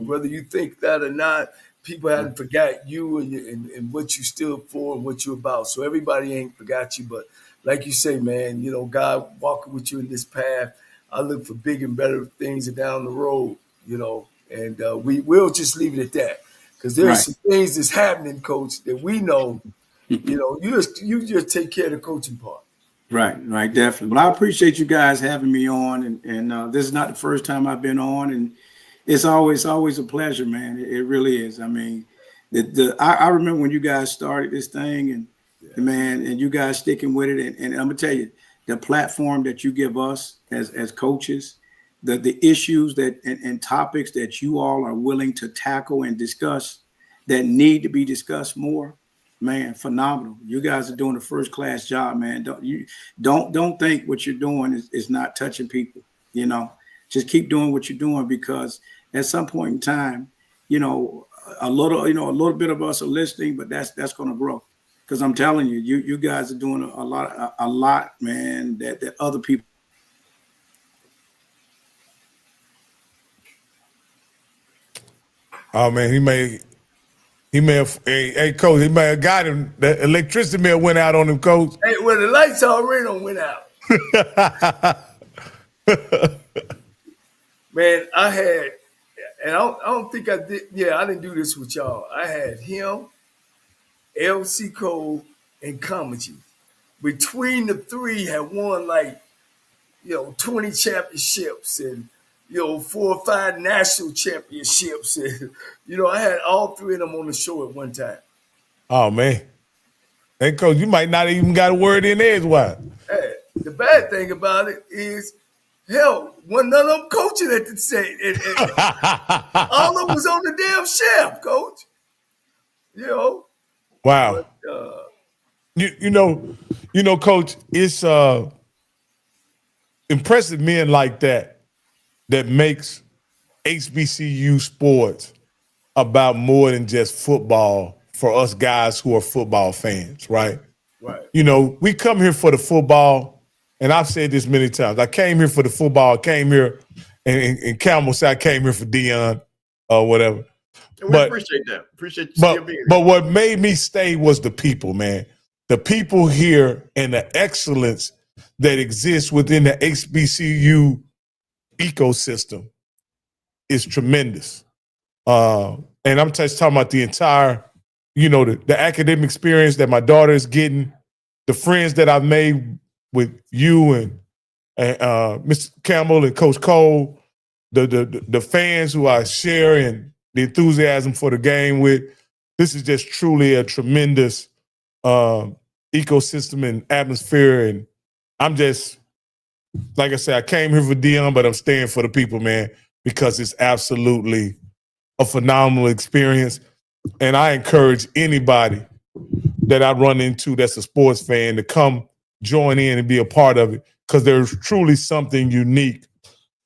Speaker 2: whether you think that or not. People haven't forgot you and what you stood for and what you're about. So everybody ain't forgot you, but like you say, man, you know, God walking with you in this path. I look for big and better things down the road, you know, and we will just leave it at that. Because there's some things that's happening, Coach, that we know, you know, you just take care of the coaching part.
Speaker 4: Right, definitely. Well, I appreciate you guys having me on, and this is not the first time I've been on, and it's always a pleasure, man. It really is. I mean, I remember when you guys started this thing, and man, and you guys sticking with it, and I'm gonna tell you, the platform that you give us as coaches, the issues that and topics that you all are willing to tackle and discuss that need to be discussed more, man, phenomenal. You guys are doing a first class job, man. Don't think what you're doing is not touching people. You know, just keep doing what you're doing because at some point in time, you know, a little bit of us are listening, but that's going to grow. Because I'm telling you, you guys are doing a lot, man. That other people.
Speaker 1: oh man, he may have, hey Coach, he may have got him. The electricity may have went out on him, Coach.
Speaker 2: Hey, well, the lights already done went out. Man, I had, and I don't think I did. Yeah, I didn't do this with y'all. I had him, LC Cole, and Comedy. Between the three, had won like, 20 championships and 4 or 5 national championships. And, I had all three of them on the show at one time.
Speaker 1: Oh man, hey Coach, you might not even got a word in edgewise.
Speaker 2: Hey, the bad thing about it is, hell, none of them coaching at the same. All of them was on the damn shaft, Coach.
Speaker 1: Wow.
Speaker 2: But,
Speaker 1: you know, Coach, it's impressive men like that makes HBCU sports about more than just football for us guys who are football fans, right?
Speaker 2: Right.
Speaker 1: You know, we come here for the football, and I've said this many times. I came here for the football. I came here, and Campbell said I came here for Dion or whatever.
Speaker 3: And we appreciate that. Appreciate you still being here.
Speaker 1: But what made me stay was the people, man. The people here and the excellence that exists within the HBCU ecosystem is tremendous. And I'm just talking about the entire, the academic experience that my daughter is getting, the friends that I've made with you and Mr. Campbell and Coach Cole, the fans who I share and the enthusiasm for the game with. This is just truly a tremendous ecosystem and atmosphere. And I'm just, like I said, I came here for Dion, but I'm staying for the people, man, because it's absolutely a phenomenal experience. And I encourage anybody that I run into that's a sports fan to come join in and be a part of it, because there's truly something unique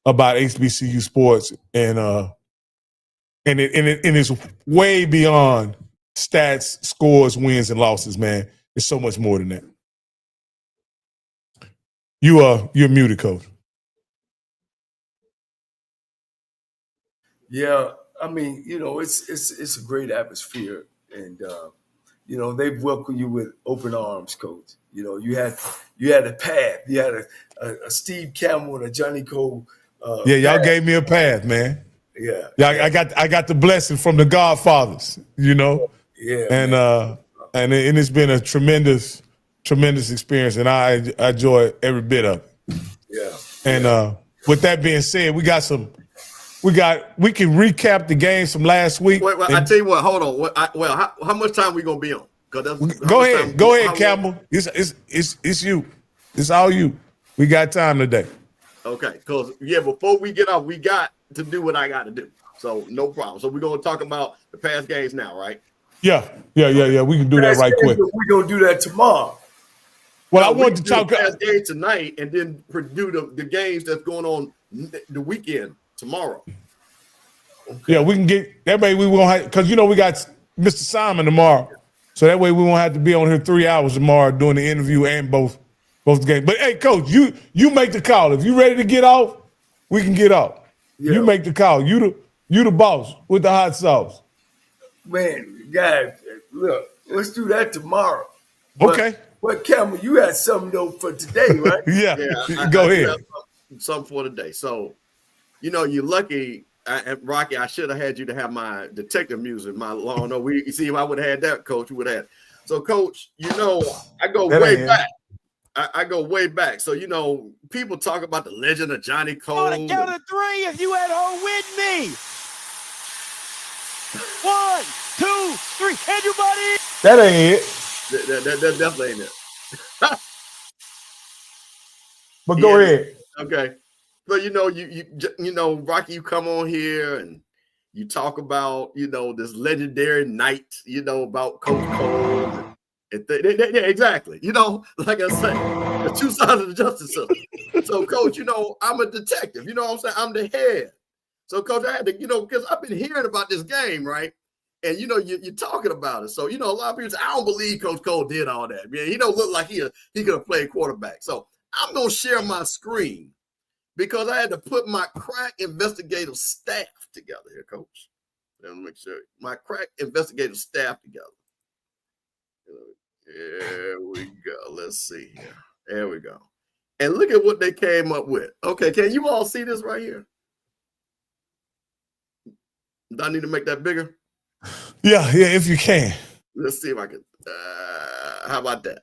Speaker 1: about HBCU sports, and it's way beyond stats, scores, wins, and losses, man. It's so much more than that. You're muted, Coach.
Speaker 2: Yeah, I mean, it's a great atmosphere, and they've welcomed you with open arms, Coach. You had a path, you had a Steve Campbell and a Johnny Cole.
Speaker 1: Yeah, y'all
Speaker 2: path.
Speaker 1: gave me a path, man.
Speaker 2: Yeah,
Speaker 1: Yeah, I got the blessing from the Godfathers,
Speaker 2: yeah,
Speaker 1: and
Speaker 2: man.
Speaker 1: and it's been a tremendous experience, and I enjoy every bit of it.
Speaker 2: Yeah,
Speaker 1: And with that being said, we can recap the games from last week.
Speaker 3: Wait, I tell you what. Hold on. How much time we gonna be on?
Speaker 1: Go ahead, Campbell. It's you. It's all you. We got time today.
Speaker 3: Okay, because before we get off, we got to do what I got to do. So no problem. So we're gonna talk about the past games now, right?
Speaker 1: Yeah. We can do that right quick.
Speaker 2: We're gonna do that tomorrow.
Speaker 1: Well, I want to talk
Speaker 3: the past game tonight, and then do the games that's going on the weekend tomorrow.
Speaker 1: Okay. Yeah, we can get that way. We won't have, because we got Mr. Simon tomorrow, so that way we won't have to be on here 3 hours tomorrow doing the interview and both games. But hey, Coach, you make the call. If you ready to get off, we can get off. Yeah. You make the call. You the boss with the hot sauce.
Speaker 2: Man, guys, look, let's do that tomorrow.
Speaker 1: Okay.
Speaker 2: But Campbell, you had something though for today, right?
Speaker 1: Yeah. Go ahead.
Speaker 3: Something for today. So, you're lucky. Rocky, I should have had you to have my detective music, my law. No, see if I would have had that, Coach, we would have had. So, Coach, I go way back. I go way back. So, people talk about the legend of Johnny Cole.
Speaker 5: On the count of three, if you at home with me. 1, 2, 3. Everybody.
Speaker 1: That ain't it.
Speaker 3: That definitely ain't it.
Speaker 1: But go ahead.
Speaker 3: Okay. So you Rocky, you come on here and you talk about this legendary night, about Coach Cole. Yeah, exactly. Like I say, the two sides of the justice system. So, Coach, I'm a detective. You know what I'm saying? I'm the head. So, Coach, I had to, because I've been hearing about this game, right? And you're talking about it. So, a lot of people say, I don't believe Coach Cole did all that. Man, he don't look like he could have played quarterback. So I'm gonna share my screen because I had to put my crack investigative staff together here, Coach. Let me make sure my crack investigative staff together. There we go. Let's see here. There we go. And look at what they came up with. Okay, can you all see this right here? Do I need to make that bigger?
Speaker 1: Yeah, if you can.
Speaker 3: Let's see if I can. How about that?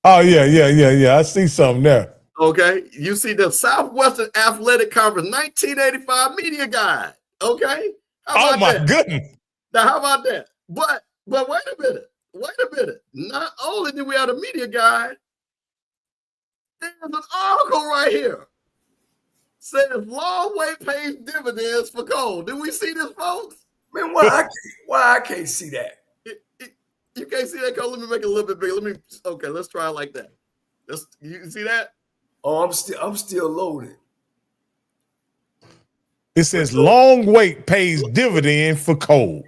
Speaker 1: Oh, yeah. I see something there.
Speaker 3: Okay. You see the Southwestern Athletic Conference 1985 media guide. Okay.
Speaker 1: Oh, my goodness.
Speaker 3: Now, how about that? But wait a minute. Not only do we have a media guide, there's an article right here. Says long wait pays dividends for Cole. Do we see this, folks?
Speaker 2: Man, why I can't see that?
Speaker 3: You can't see that, Cole? Let me make it a little bit bigger. Okay, let's try it like that. You can see that?
Speaker 2: Oh, I'm still loaded.
Speaker 1: It says long wait pays dividend for Cole.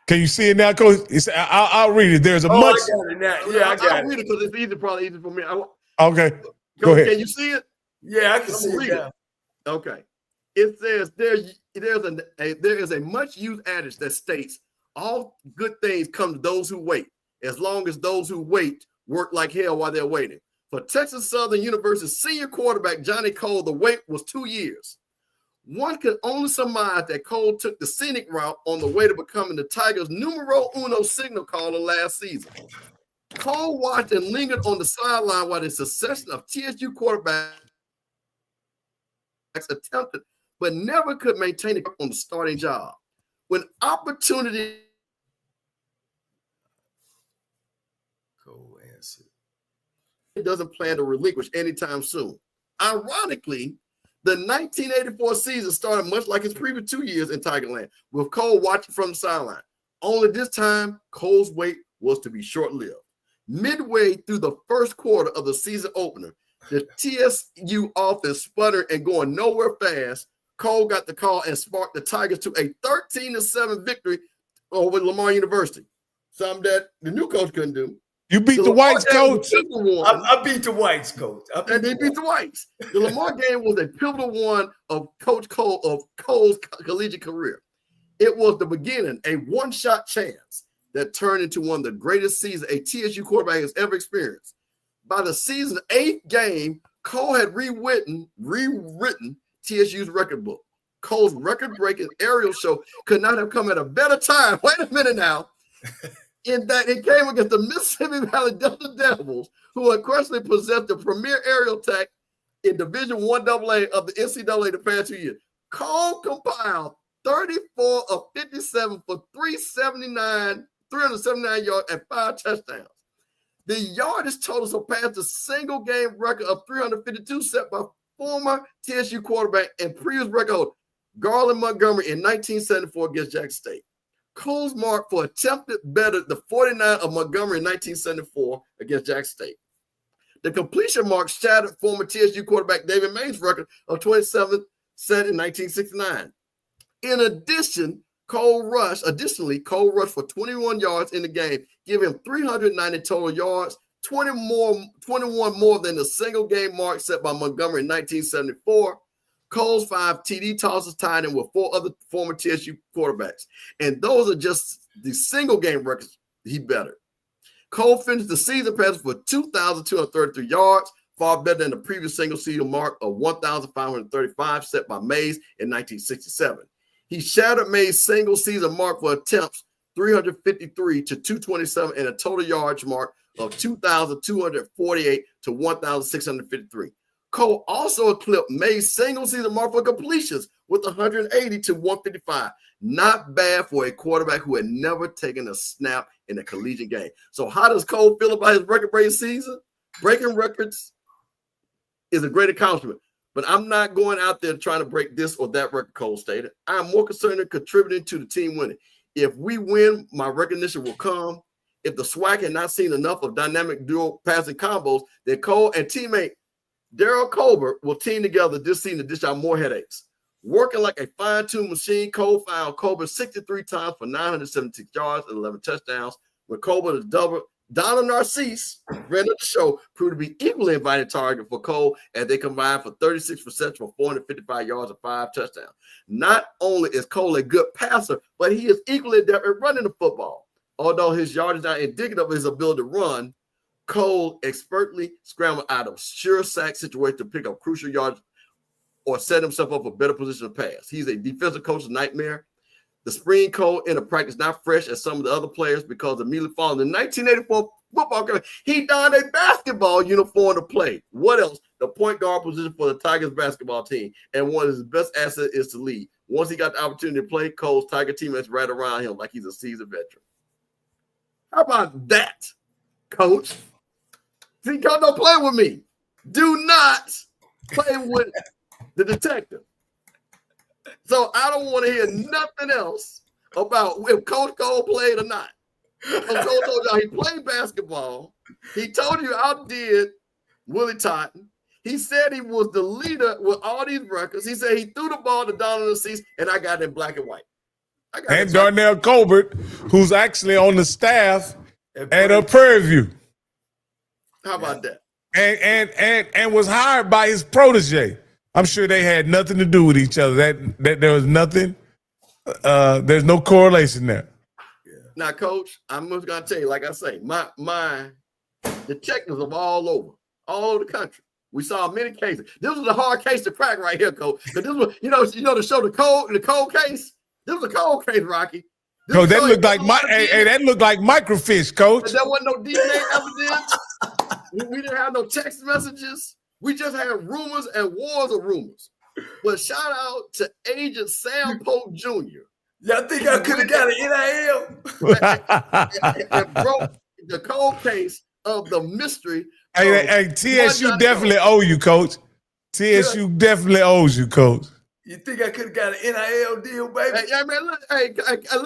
Speaker 1: Can you see it now, Coach? I'll read it. There's a much.
Speaker 2: I got it now. Yeah, I got
Speaker 3: I'll read it because it's probably easy for me.
Speaker 1: Okay. Go ahead.
Speaker 3: Can you see it?
Speaker 2: Yeah, I can see it now.
Speaker 3: Okay. It says there is a much used adage that states all good things come to those who wait, as long as those who wait work like hell while they're waiting. For Texas Southern University senior quarterback Johnny Cole, the wait was 2 years. One could only surmise that Cole took the scenic route on the way to becoming the Tigers' numero uno signal caller last season. Cole watched and lingered on the sideline while the succession of TSU quarterbacks attempted, but never could maintain it on the starting job. When opportunity doesn't plan to relinquish anytime soon. Ironically, the 1984 season started much like his previous 2 years in Tigerland, with Cole watching from the sideline. Only this time, Cole's wait was to be short-lived. Midway through the first quarter of the season opener, the TSU offense sputtered and going nowhere fast. Cole got the call and sparked the Tigers to a 13-7 victory over Lamar University, something that the new coach couldn't do.
Speaker 1: You beat the Whites, Coach.
Speaker 2: I beat the Whites, Coach.
Speaker 3: They beat the Whites. The Lamar game was a pivotal one of Coach Cole's collegiate career. It was the beginning, a one-shot chance that turned into one of the greatest seasons a TSU quarterback has ever experienced. By the season's 8th game, Cole had rewritten TSU's record book. Cole's record-breaking aerial show could not have come at a better time. Wait a minute now. In that it came against the Mississippi Valley Delta Devils, who unquestionably possessed the premier aerial attack in Division I AA of the NCAA the past 2 years. Cole compiled 34 of 57 for 379 yards and 5 touchdowns. The yardage total surpassed the single game record of 352 set by former TSU quarterback and previous record holder Garland Montgomery in 1974 against Jackson State. Cole's mark for attempted bettered the 49 of Montgomery in 1974 against Jackson State. The completion mark shattered former TSU quarterback David Main's record of 27 set in 1969. In addition, Cole rushed for 21 yards in the game, giving him 390 total yards, 21 more than the single game mark set by Montgomery in 1974. Cole's 5 TD tosses tied in with 4 other former TSU quarterbacks. And those are just the single game records he bettered. Cole finished the season passing for 2,233 yards, far better than the previous single season mark of 1,535 set by Mays in 1967. He shattered Mays' single season mark for attempts 353 to 227 and a total yards mark of 2,248 to 1,653. Cole also eclipsed Mays' single season mark for completions with 180 to 155. Not bad for a quarterback who had never taken a snap in a collegiate game. So how does Cole feel about his record-breaking season? Breaking records is a great accomplishment, but I'm not going out there trying to break this or that record, Cole stated. I'm more concerned in contributing to the team winning. If we win, my recognition will come. If the SWAC had not seen enough of dynamic dual passing combos, then Cole and teammate Daryl Colbert will team together this season to dish out more headaches. Working like a fine-tuned machine, Cole fouled Colbert 63 times for 976 yards and 11 touchdowns. When Colbert is doubled, Donna Narcisse, friend of the show, proved to be equally invited target for Cole as they combined for 36 receptions for 455 yards and 5 touchdowns. Not only is Cole a good passer, but he is equally adept at running the football. Although his yardage is not indicative of his ability to run, Cole expertly scrambled out of sure sack situations to pick up crucial yards or set himself up for a better position to pass. He's a defensive coach's nightmare. The spring Cole in a practice not fresh as some of the other players because immediately following the 1984 football game, he donned a basketball uniform to play. What else? The point guard position for the Tigers basketball team, and one of his best assets is to lead. Once he got the opportunity to play, Cole's Tiger teammates right around him like he's a seasoned veteran. How about that, Coach? See, Coach, don't play with me. Do not play with the detective. So I don't want to hear nothing else about if Coach Cole played or not. Coach Cole told y'all he played basketball. He told you outdid Willie Totten. He said he was the leader with all these records. He said he threw the ball to Donald Cease, and I got it in black and white.
Speaker 1: And Darnell Colbert, who's actually on the staff at Prairie View.
Speaker 3: How about that?
Speaker 1: And was hired by his protege. I'm sure they had nothing to do with each other. That there was nothing. There's no correlation there.
Speaker 3: Yeah. Now, Coach, I'm just gonna tell you, like I say, my detectives are all over the country. We saw many cases. This was a hard case to crack right here, Coach. But this was, to show the cold case. This was a cold case, Rocky.
Speaker 1: Coach, that looked like that looked like microfiche, Coach.
Speaker 3: But there wasn't no DNA evidence. We didn't have no text messages. We just had rumors and wars of rumors. But shout out to Agent Sam Pope Jr.
Speaker 2: Y'all think I could have got an NIL?
Speaker 3: and broke the cold case of the mystery.
Speaker 1: Hey, TSU definitely owe you, Coach. TSU definitely owes you, Coach.
Speaker 2: You think I could have got an NIL deal, baby?
Speaker 3: Hey, man,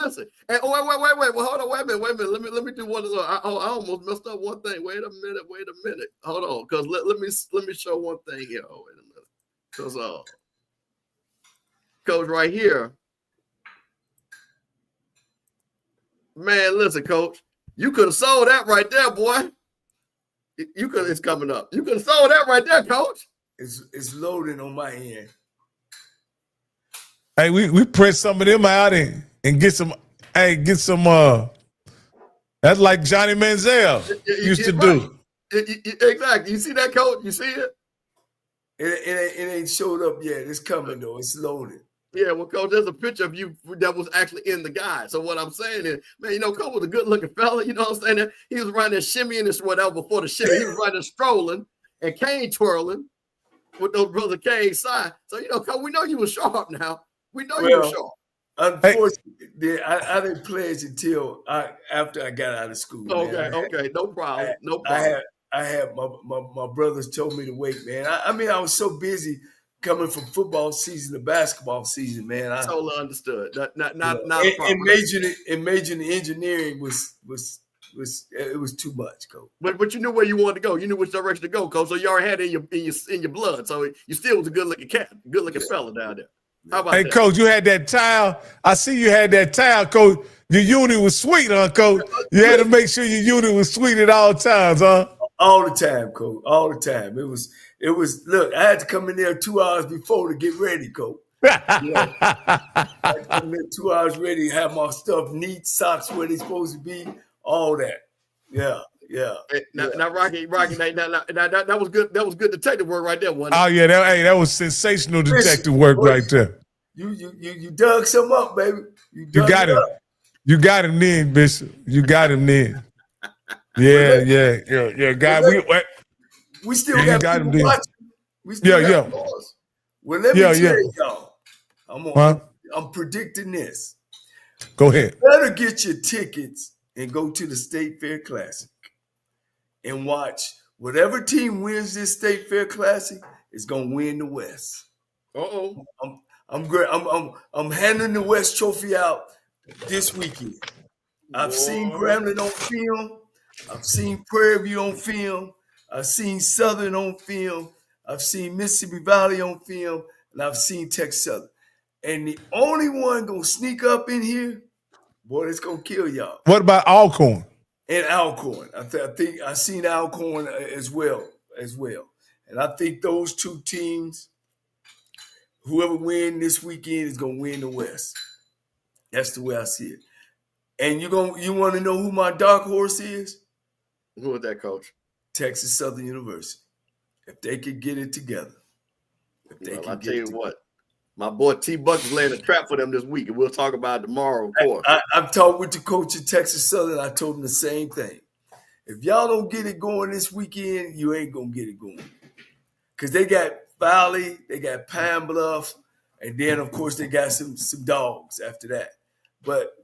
Speaker 3: listen. Hey, wait. Well, hold on. Wait a minute. Let me do one. I almost messed up one thing. Wait a minute. Hold on, because let me show one thing here. Oh, wait a minute. Because Coach, right here, man. Listen, Coach. You could have sold that right there, boy. It's coming up. You could have sold that right there, Coach.
Speaker 2: It's loading on my end.
Speaker 1: Hey, we print some of them out and get some. Hey, get some. That's like Johnny Manziel used to do.
Speaker 3: Exactly. You see that, Coach? You see it?
Speaker 2: It ain't showed up yet. It's coming though. It's loaded.
Speaker 3: Yeah, well, Coach, there's a picture of you that was actually in the guide. So what I'm saying is, man, Coach was a good-looking fella. You know what I'm saying? He was running there shimmying this whatever before the shimmy. He was running there strolling and cane twirling with those brother K's side. So, Coach, we know you were sharp now. We know you were sharp.
Speaker 2: Unfortunately, I didn't pledge until after I got out of school.
Speaker 3: Okay, no problem.
Speaker 2: I had my brothers told me to wait, man. I mean, I was so busy coming from football season to basketball season, man. I
Speaker 3: totally understood. Not
Speaker 2: and majoring in engineering was too much, Coach.
Speaker 3: But you knew where you wanted to go. You knew which direction to go, Coach. So you already had it in your blood. So you still was a good looking cat, good looking fella down there. How about that?
Speaker 1: Coach, you had that towel. I see you had that towel, Coach. Your unit was sweet, huh, Coach? You had to make sure your unit was sweet at all times, huh?
Speaker 2: All the time, Coach. All the time. It was. Look, I had to come in there 2 hours before to get ready, Coach. I had to come in 2 hours ready, have my stuff neat, socks where they supposed to be, all that. Yeah.
Speaker 3: Now, Rocky, that was good. That was good detective work right there, wasn't it?
Speaker 1: Oh yeah, that was sensational detective work right there.
Speaker 2: You dug some up, baby. You got
Speaker 1: it. You got him then, Bishop. You got him then. Yeah. God,
Speaker 2: we still got people watching. We still got laws. Well, let me tell you, y'all. I'm predicting this.
Speaker 1: Go ahead.
Speaker 2: You better get your tickets and go to the State Fair Classic and watch whatever team wins this State Fair Classic is gonna win the West. I'm great. I'm handing the West Trophy out this weekend. I've seen Grambling on film. I've seen Prairie on film. I've seen Southern on film. I've seen Mississippi Valley on film, and I've seen Texas Southern. And the only one gonna sneak up in here, boy, it's gonna kill y'all.
Speaker 1: What about Alcorn?
Speaker 2: And Alcorn. I think I've seen Alcorn as well. And I think those two teams, whoever win this weekend is gonna win the West. That's the way I see it. And you want to know who my dark horse is?
Speaker 3: Who is that, Coach?
Speaker 2: Texas Southern University. If they could get it together.
Speaker 3: I'll tell you what. My boy T-Buck is laying a trap for them this week, and we'll talk about it tomorrow, of course.
Speaker 2: I've talked with the coach at Texas Southern. I told him the same thing. If y'all don't get it going this weekend, you ain't going to get it going. Because they got Valley, they got Pine Bluff, and then, of course, they got some dogs after that. But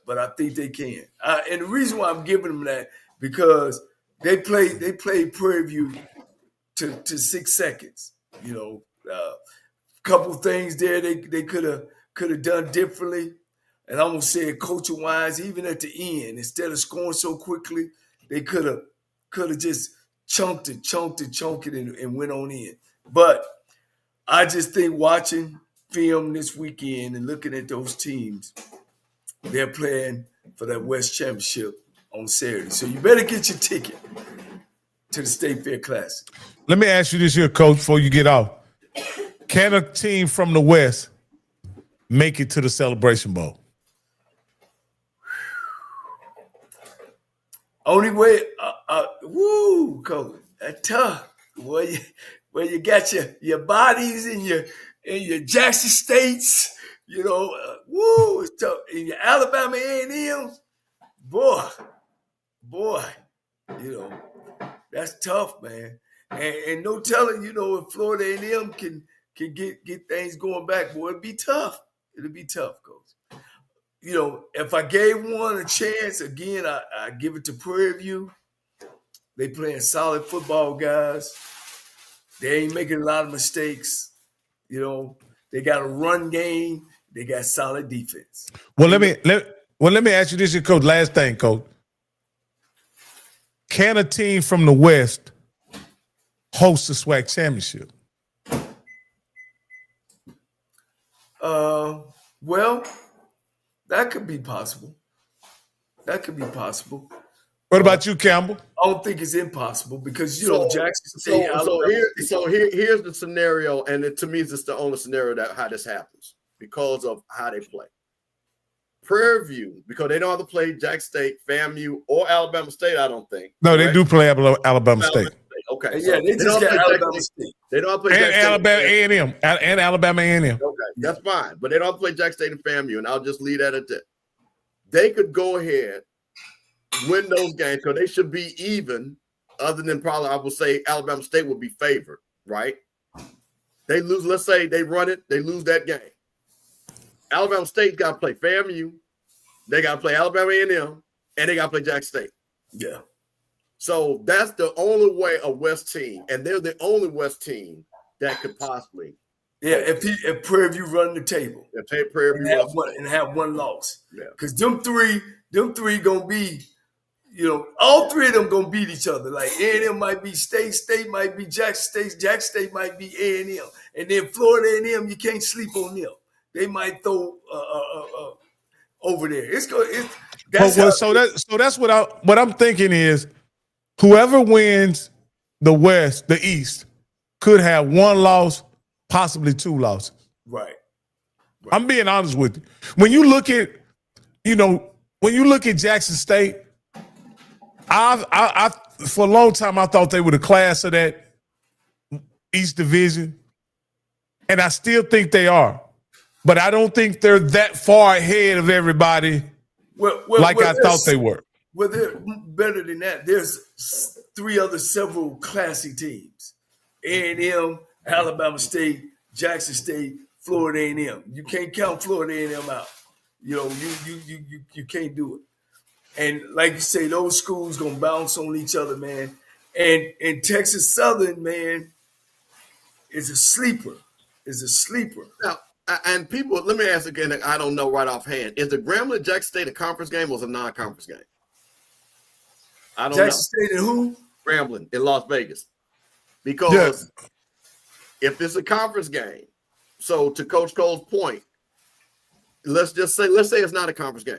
Speaker 2: I think they can. And the reason why I'm giving them that, because they played Prairie View to 6 seconds. Couple things there they could have done differently. And I'm gonna say coaching wise, even at the end, instead of scoring so quickly, they could have just chunked it and went on in. But I just think watching film this weekend and looking at those teams, they're playing for that West Championship on Saturday. So you better get your ticket to the State Fair Classic.
Speaker 1: Let me ask you this here, Coach, before you get off. Can a team from the West make it to the Celebration Bowl?
Speaker 2: Only way, Coach, that's tough. Where you got your bodies in your Jackson States, it's tough. In your Alabama A&M, boy, that's tough, man. And no telling, if Florida A&M can get things going back, boy, it'd be tough. It'll be tough, Coach. If I gave one a chance, again, I give it to Prairie View. They playing solid football, guys. They ain't making a lot of mistakes. They got a run game. They got solid defense.
Speaker 1: Well, let me ask you this, Coach. Last thing, Coach. Can a team from the West host the SWAC championship?
Speaker 2: Well, that could be possible.
Speaker 1: What about you, Campbell?
Speaker 2: I don't think it's impossible because Jackson State.
Speaker 3: Here's the scenario, and to me, it's the only scenario that how this happens because of how they play. Prairie View, because they don't have to play Jackson State, FAMU, or Alabama State. I don't think.
Speaker 1: No, they do play Alabama State.
Speaker 3: Okay,
Speaker 2: yeah, they just got Alabama State.
Speaker 3: They don't have to play
Speaker 1: and Alabama A&M and Alabama A&M.
Speaker 3: Okay, that's fine, but they don't have to play Jackson State and FAMU, and I'll just leave that at that. They could go ahead, win those games because they should be even. Other than probably, I would say Alabama State would be favored, right? They lose. Let's say they run it, they lose that game. Alabama State's got to play FAMU, they got to play Alabama A&M, and they got to play Jackson State.
Speaker 2: Yeah. So
Speaker 3: that's the only way a West team, and they're the only West team that could possibly.
Speaker 2: Yeah, if Prairie View run the table,
Speaker 3: if Prairie View
Speaker 2: have one loss,
Speaker 3: yeah,
Speaker 2: because them three gonna be, all three of them gonna beat each other. Like A&M might be State might be Jackson State might be A&M, and then Florida A&M, you can't sleep on them. They might throw over there.
Speaker 1: So that's what I'm thinking is whoever wins the West, the East, could have one loss, possibly two losses.
Speaker 2: Right.
Speaker 1: I'm being honest with you. When you look at Jackson State, I for a long time I thought they were the class of that East Division, and I still think they are. But I don't think they're that far ahead of everybody I thought they were.
Speaker 2: Well, they're better than that. There's several classy teams. A&M, Alabama State, Jackson State, Florida A&M. You can't count Florida A&M out. You can't do it. And like you say, those schools going to bounce on each other, man. And Texas Southern, man, is a sleeper.
Speaker 3: Now, and people, let me ask again, I don't know right offhand. Is the Grambling Jackson State a conference game or is it a non-conference game? I don't know.
Speaker 2: Jackson State and who?
Speaker 3: Grambling in Las Vegas. Because if it's a conference game, so to Coach Cole's point, let's say it's not a conference game.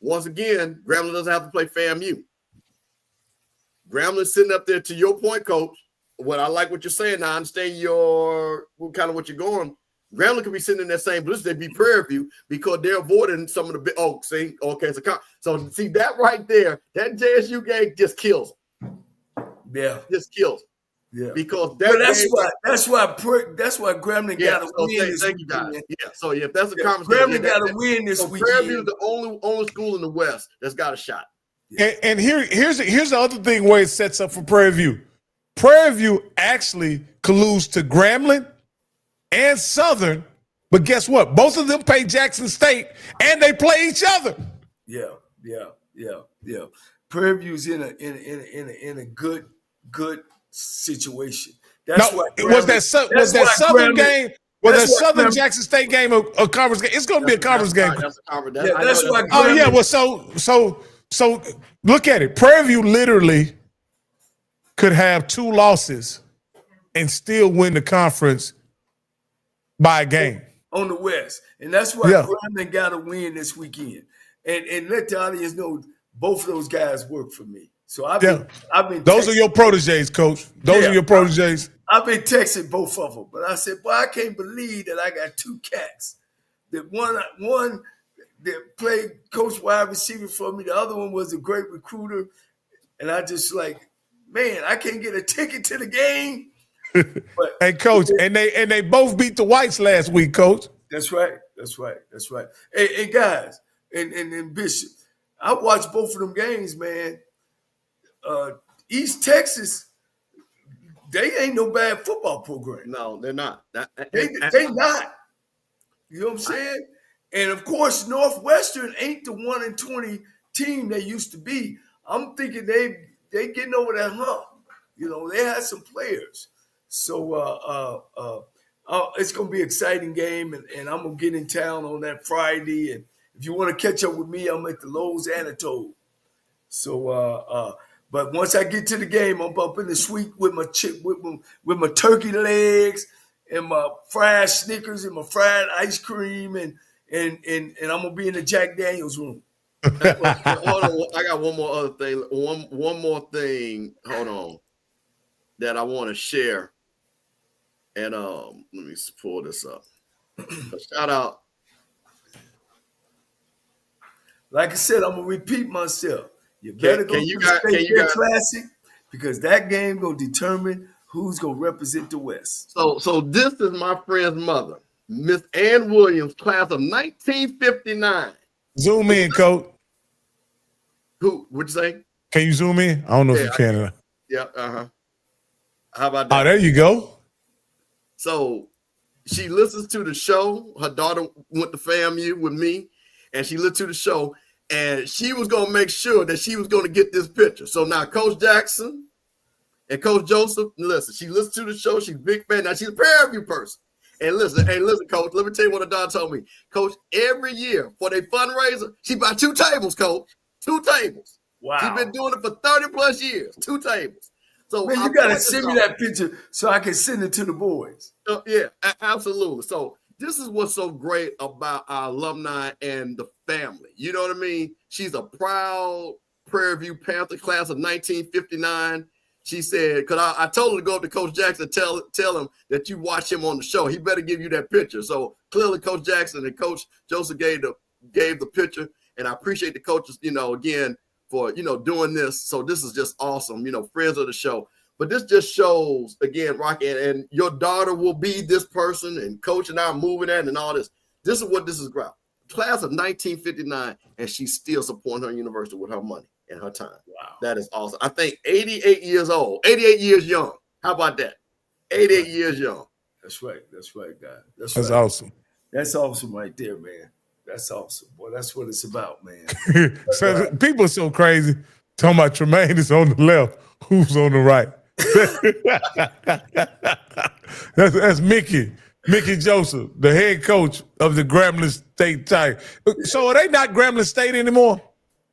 Speaker 3: Once again, Grambling doesn't have to play FAMU. Grambling's sitting up there, to your point, Coach. What I like what you're saying. Now I understand what you're going. Grambling could be sitting in that same position. They'd be Prairie View because they're avoiding some of the big. Oh, see, okay, so see that right there. That JSU game just kills them.
Speaker 2: Yeah,
Speaker 3: just kills them.
Speaker 2: Yeah,
Speaker 3: because
Speaker 2: that's why Grambling got to win this weekend.
Speaker 3: Yeah, so if that's a conference,
Speaker 2: Grambling got to win this weekend.
Speaker 3: Prairie View is the only school in the West that's got a shot.
Speaker 1: And here's the other thing where it sets up for Prairie View. Prairie View actually colludes to Grambling and Southern, but guess what? Both of them play Jackson State, and they play each other.
Speaker 2: Yeah. Prairie View's in a good situation. That's why
Speaker 1: was that Southern game? Was that Southern Jackson State game a conference game? It's going to be a conference game.
Speaker 2: That's why.
Speaker 1: Oh yeah. Well, so look at it. Prairie View literally could have two losses and still win the conference by a game
Speaker 2: on the West, and that's why Grambling got to win this weekend. And let the audience know both of those guys work for me. So I've been.
Speaker 1: Those are your proteges, Coach. Those are your proteges.
Speaker 2: I've been texting both of them, but I said, "Boy, I can't believe that I got two cats. That one that played coach wide receiver for me. The other one was a great recruiter, and I just man, I can't get a ticket to the game." But,
Speaker 1: hey, Coach, and they both beat the Whites last week, Coach.
Speaker 2: That's right. Hey, guys, and Bishop, I watched both of them games, man. East Texas, they ain't no bad football program.
Speaker 3: No, they're not.
Speaker 2: They not. You know what I'm saying? And of course, Northwestern ain't the 1-20 team they used to be. I'm thinking they getting over that hump. They had some players. So it's going to be an exciting game, and I'm going to get in town on that Friday. And if you want to catch up with me, I'm at the Lowe's Anatole. So, but once I get to the game, I'm up in the suite with my turkey legs and my fried Snickers and my fried ice cream, and I'm going to be in the Jack Daniels room.
Speaker 3: Hold on. I got one more other thing. One more thing. Hold on. That I want to share. And let me pull this up. Shout out.
Speaker 2: Like I said, I'm gonna repeat myself. You better go to the State Fair Classic because that game gonna determine who's gonna represent the West.
Speaker 3: So this is my friend's mother, Miss Ann Williams, class of 1959.
Speaker 1: Zoom in, Coach.
Speaker 3: Who would you say?
Speaker 1: Can you zoom in? I don't know if you can.
Speaker 3: Yeah. How about that?
Speaker 1: Oh, there you go.
Speaker 3: So she listens to the show. Her daughter went to FAMU with me, and she listened to the show, and she was going to make sure that she was going to get this picture. So now Coach Jackson and Coach Joseph, listen, she listened to the show. She's a big fan. Now she's a Prairie View person. And listen, Coach, let me tell you what her daughter told me. Coach, every year for their fundraiser, she bought 2 tables, Coach. 2 tables.
Speaker 2: Wow.
Speaker 3: She's been doing it for 30 plus years. 2 tables. So
Speaker 2: man, you gotta send me that picture so I can send it to the boys.
Speaker 3: Yeah, absolutely. So this is what's so great about our alumni and the family. You know what I mean? She's a proud Prairie View Panther, class of 1959. She said, because I told her to go up to Coach Jackson and tell him that you watch him on the show. He better give you that picture. So clearly Coach Jackson and Coach Joseph gave the picture. And I appreciate the coaches, again, for, doing this. So this is just awesome, friends of the show. But this just shows, again, Rocky, and your daughter will be this person, and Coach and I are moving at and all this. This is what this is about. Class of 1959, and she's still supporting her university with her money and her time. Wow. That is awesome. I think 88 years old, 88 years young. How about that? 88 years young.
Speaker 2: That's right. That's right, guys.
Speaker 1: That's right. Awesome.
Speaker 2: That's awesome right there, man. That's awesome. Boy, that's what it's about, man.
Speaker 1: So people are so crazy. Talking about Tremaine is on the left. Who's on the right? that's Mickey Joseph, the head coach of the Grambling State Tigers. So are they not Grambling State anymore?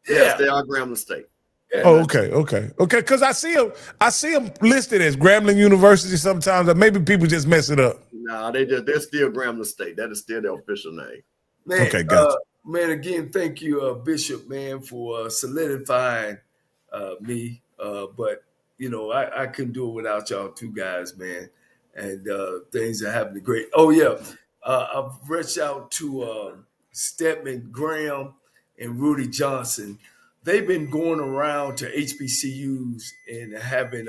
Speaker 3: Yes, they are Grambling State.
Speaker 1: Yeah, oh, okay. Because I see them listed as Grambling University sometimes. Or maybe people just mess it up.
Speaker 3: No, they're still Grambling State. That is still their official name.
Speaker 2: Man,
Speaker 1: okay, gotcha.
Speaker 2: Man, again, thank you, Bishop, man, for solidifying me. But I couldn't do it without y'all 2 guys, man. And things are happening great. Oh yeah, I've reached out to Stedman Graham and Rudy Johnson. They've been going around to HBCUs and having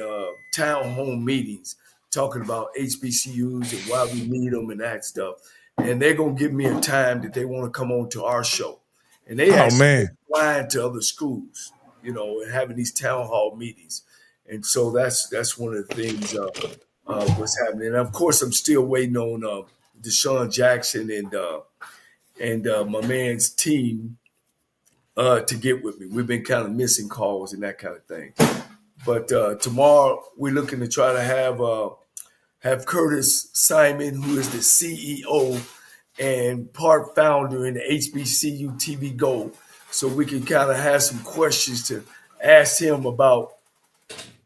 Speaker 2: town hall meetings, talking about HBCUs and why we need them and that stuff. And they're gonna give me a time that they want to come on to our show. And they flying to other schools, and having these town hall meetings. And so that's one of the things what's happening. And of course, I'm still waiting on Deshaun Jackson and my man's team to get with me. We've been kind of missing calls and that kind of thing. But tomorrow we're looking to try to have Curtis Simon, who is the CEO and part founder in the HBCU TV Go, so we can kind of have some questions to ask him about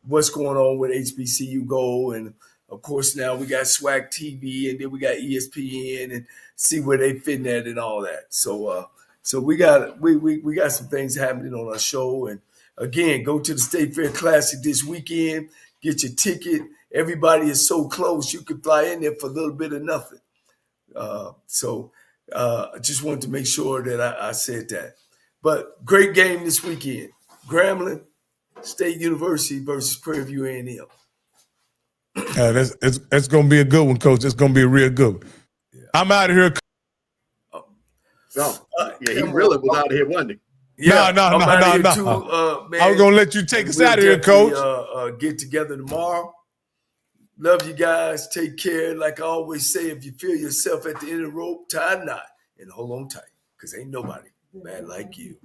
Speaker 2: what's going on with HBCU Go. And of course, now we got SWAC TV, and then we got ESPN, and see where they fit at and all that. So we got some things happening on our show. And again, go to the State Fair Classic this weekend, get your ticket. Everybody is so close, you can fly in there for a little bit of nothing. I just wanted to make sure that I said that. But great game this weekend. Grambling State University versus Prairie View A&M.
Speaker 1: It's going to be a good one, Coach. It's going to be a real good one. Yeah. I'm out of here.
Speaker 3: He really was out of here, wasn't he?
Speaker 1: Yeah, no. I was going to let you take us out of here, Coach.
Speaker 2: Get together tomorrow. Love you guys. Take care. Like I always say, if you feel yourself at the end of the rope, tie a knot and hold on tight, because ain't nobody bad like you.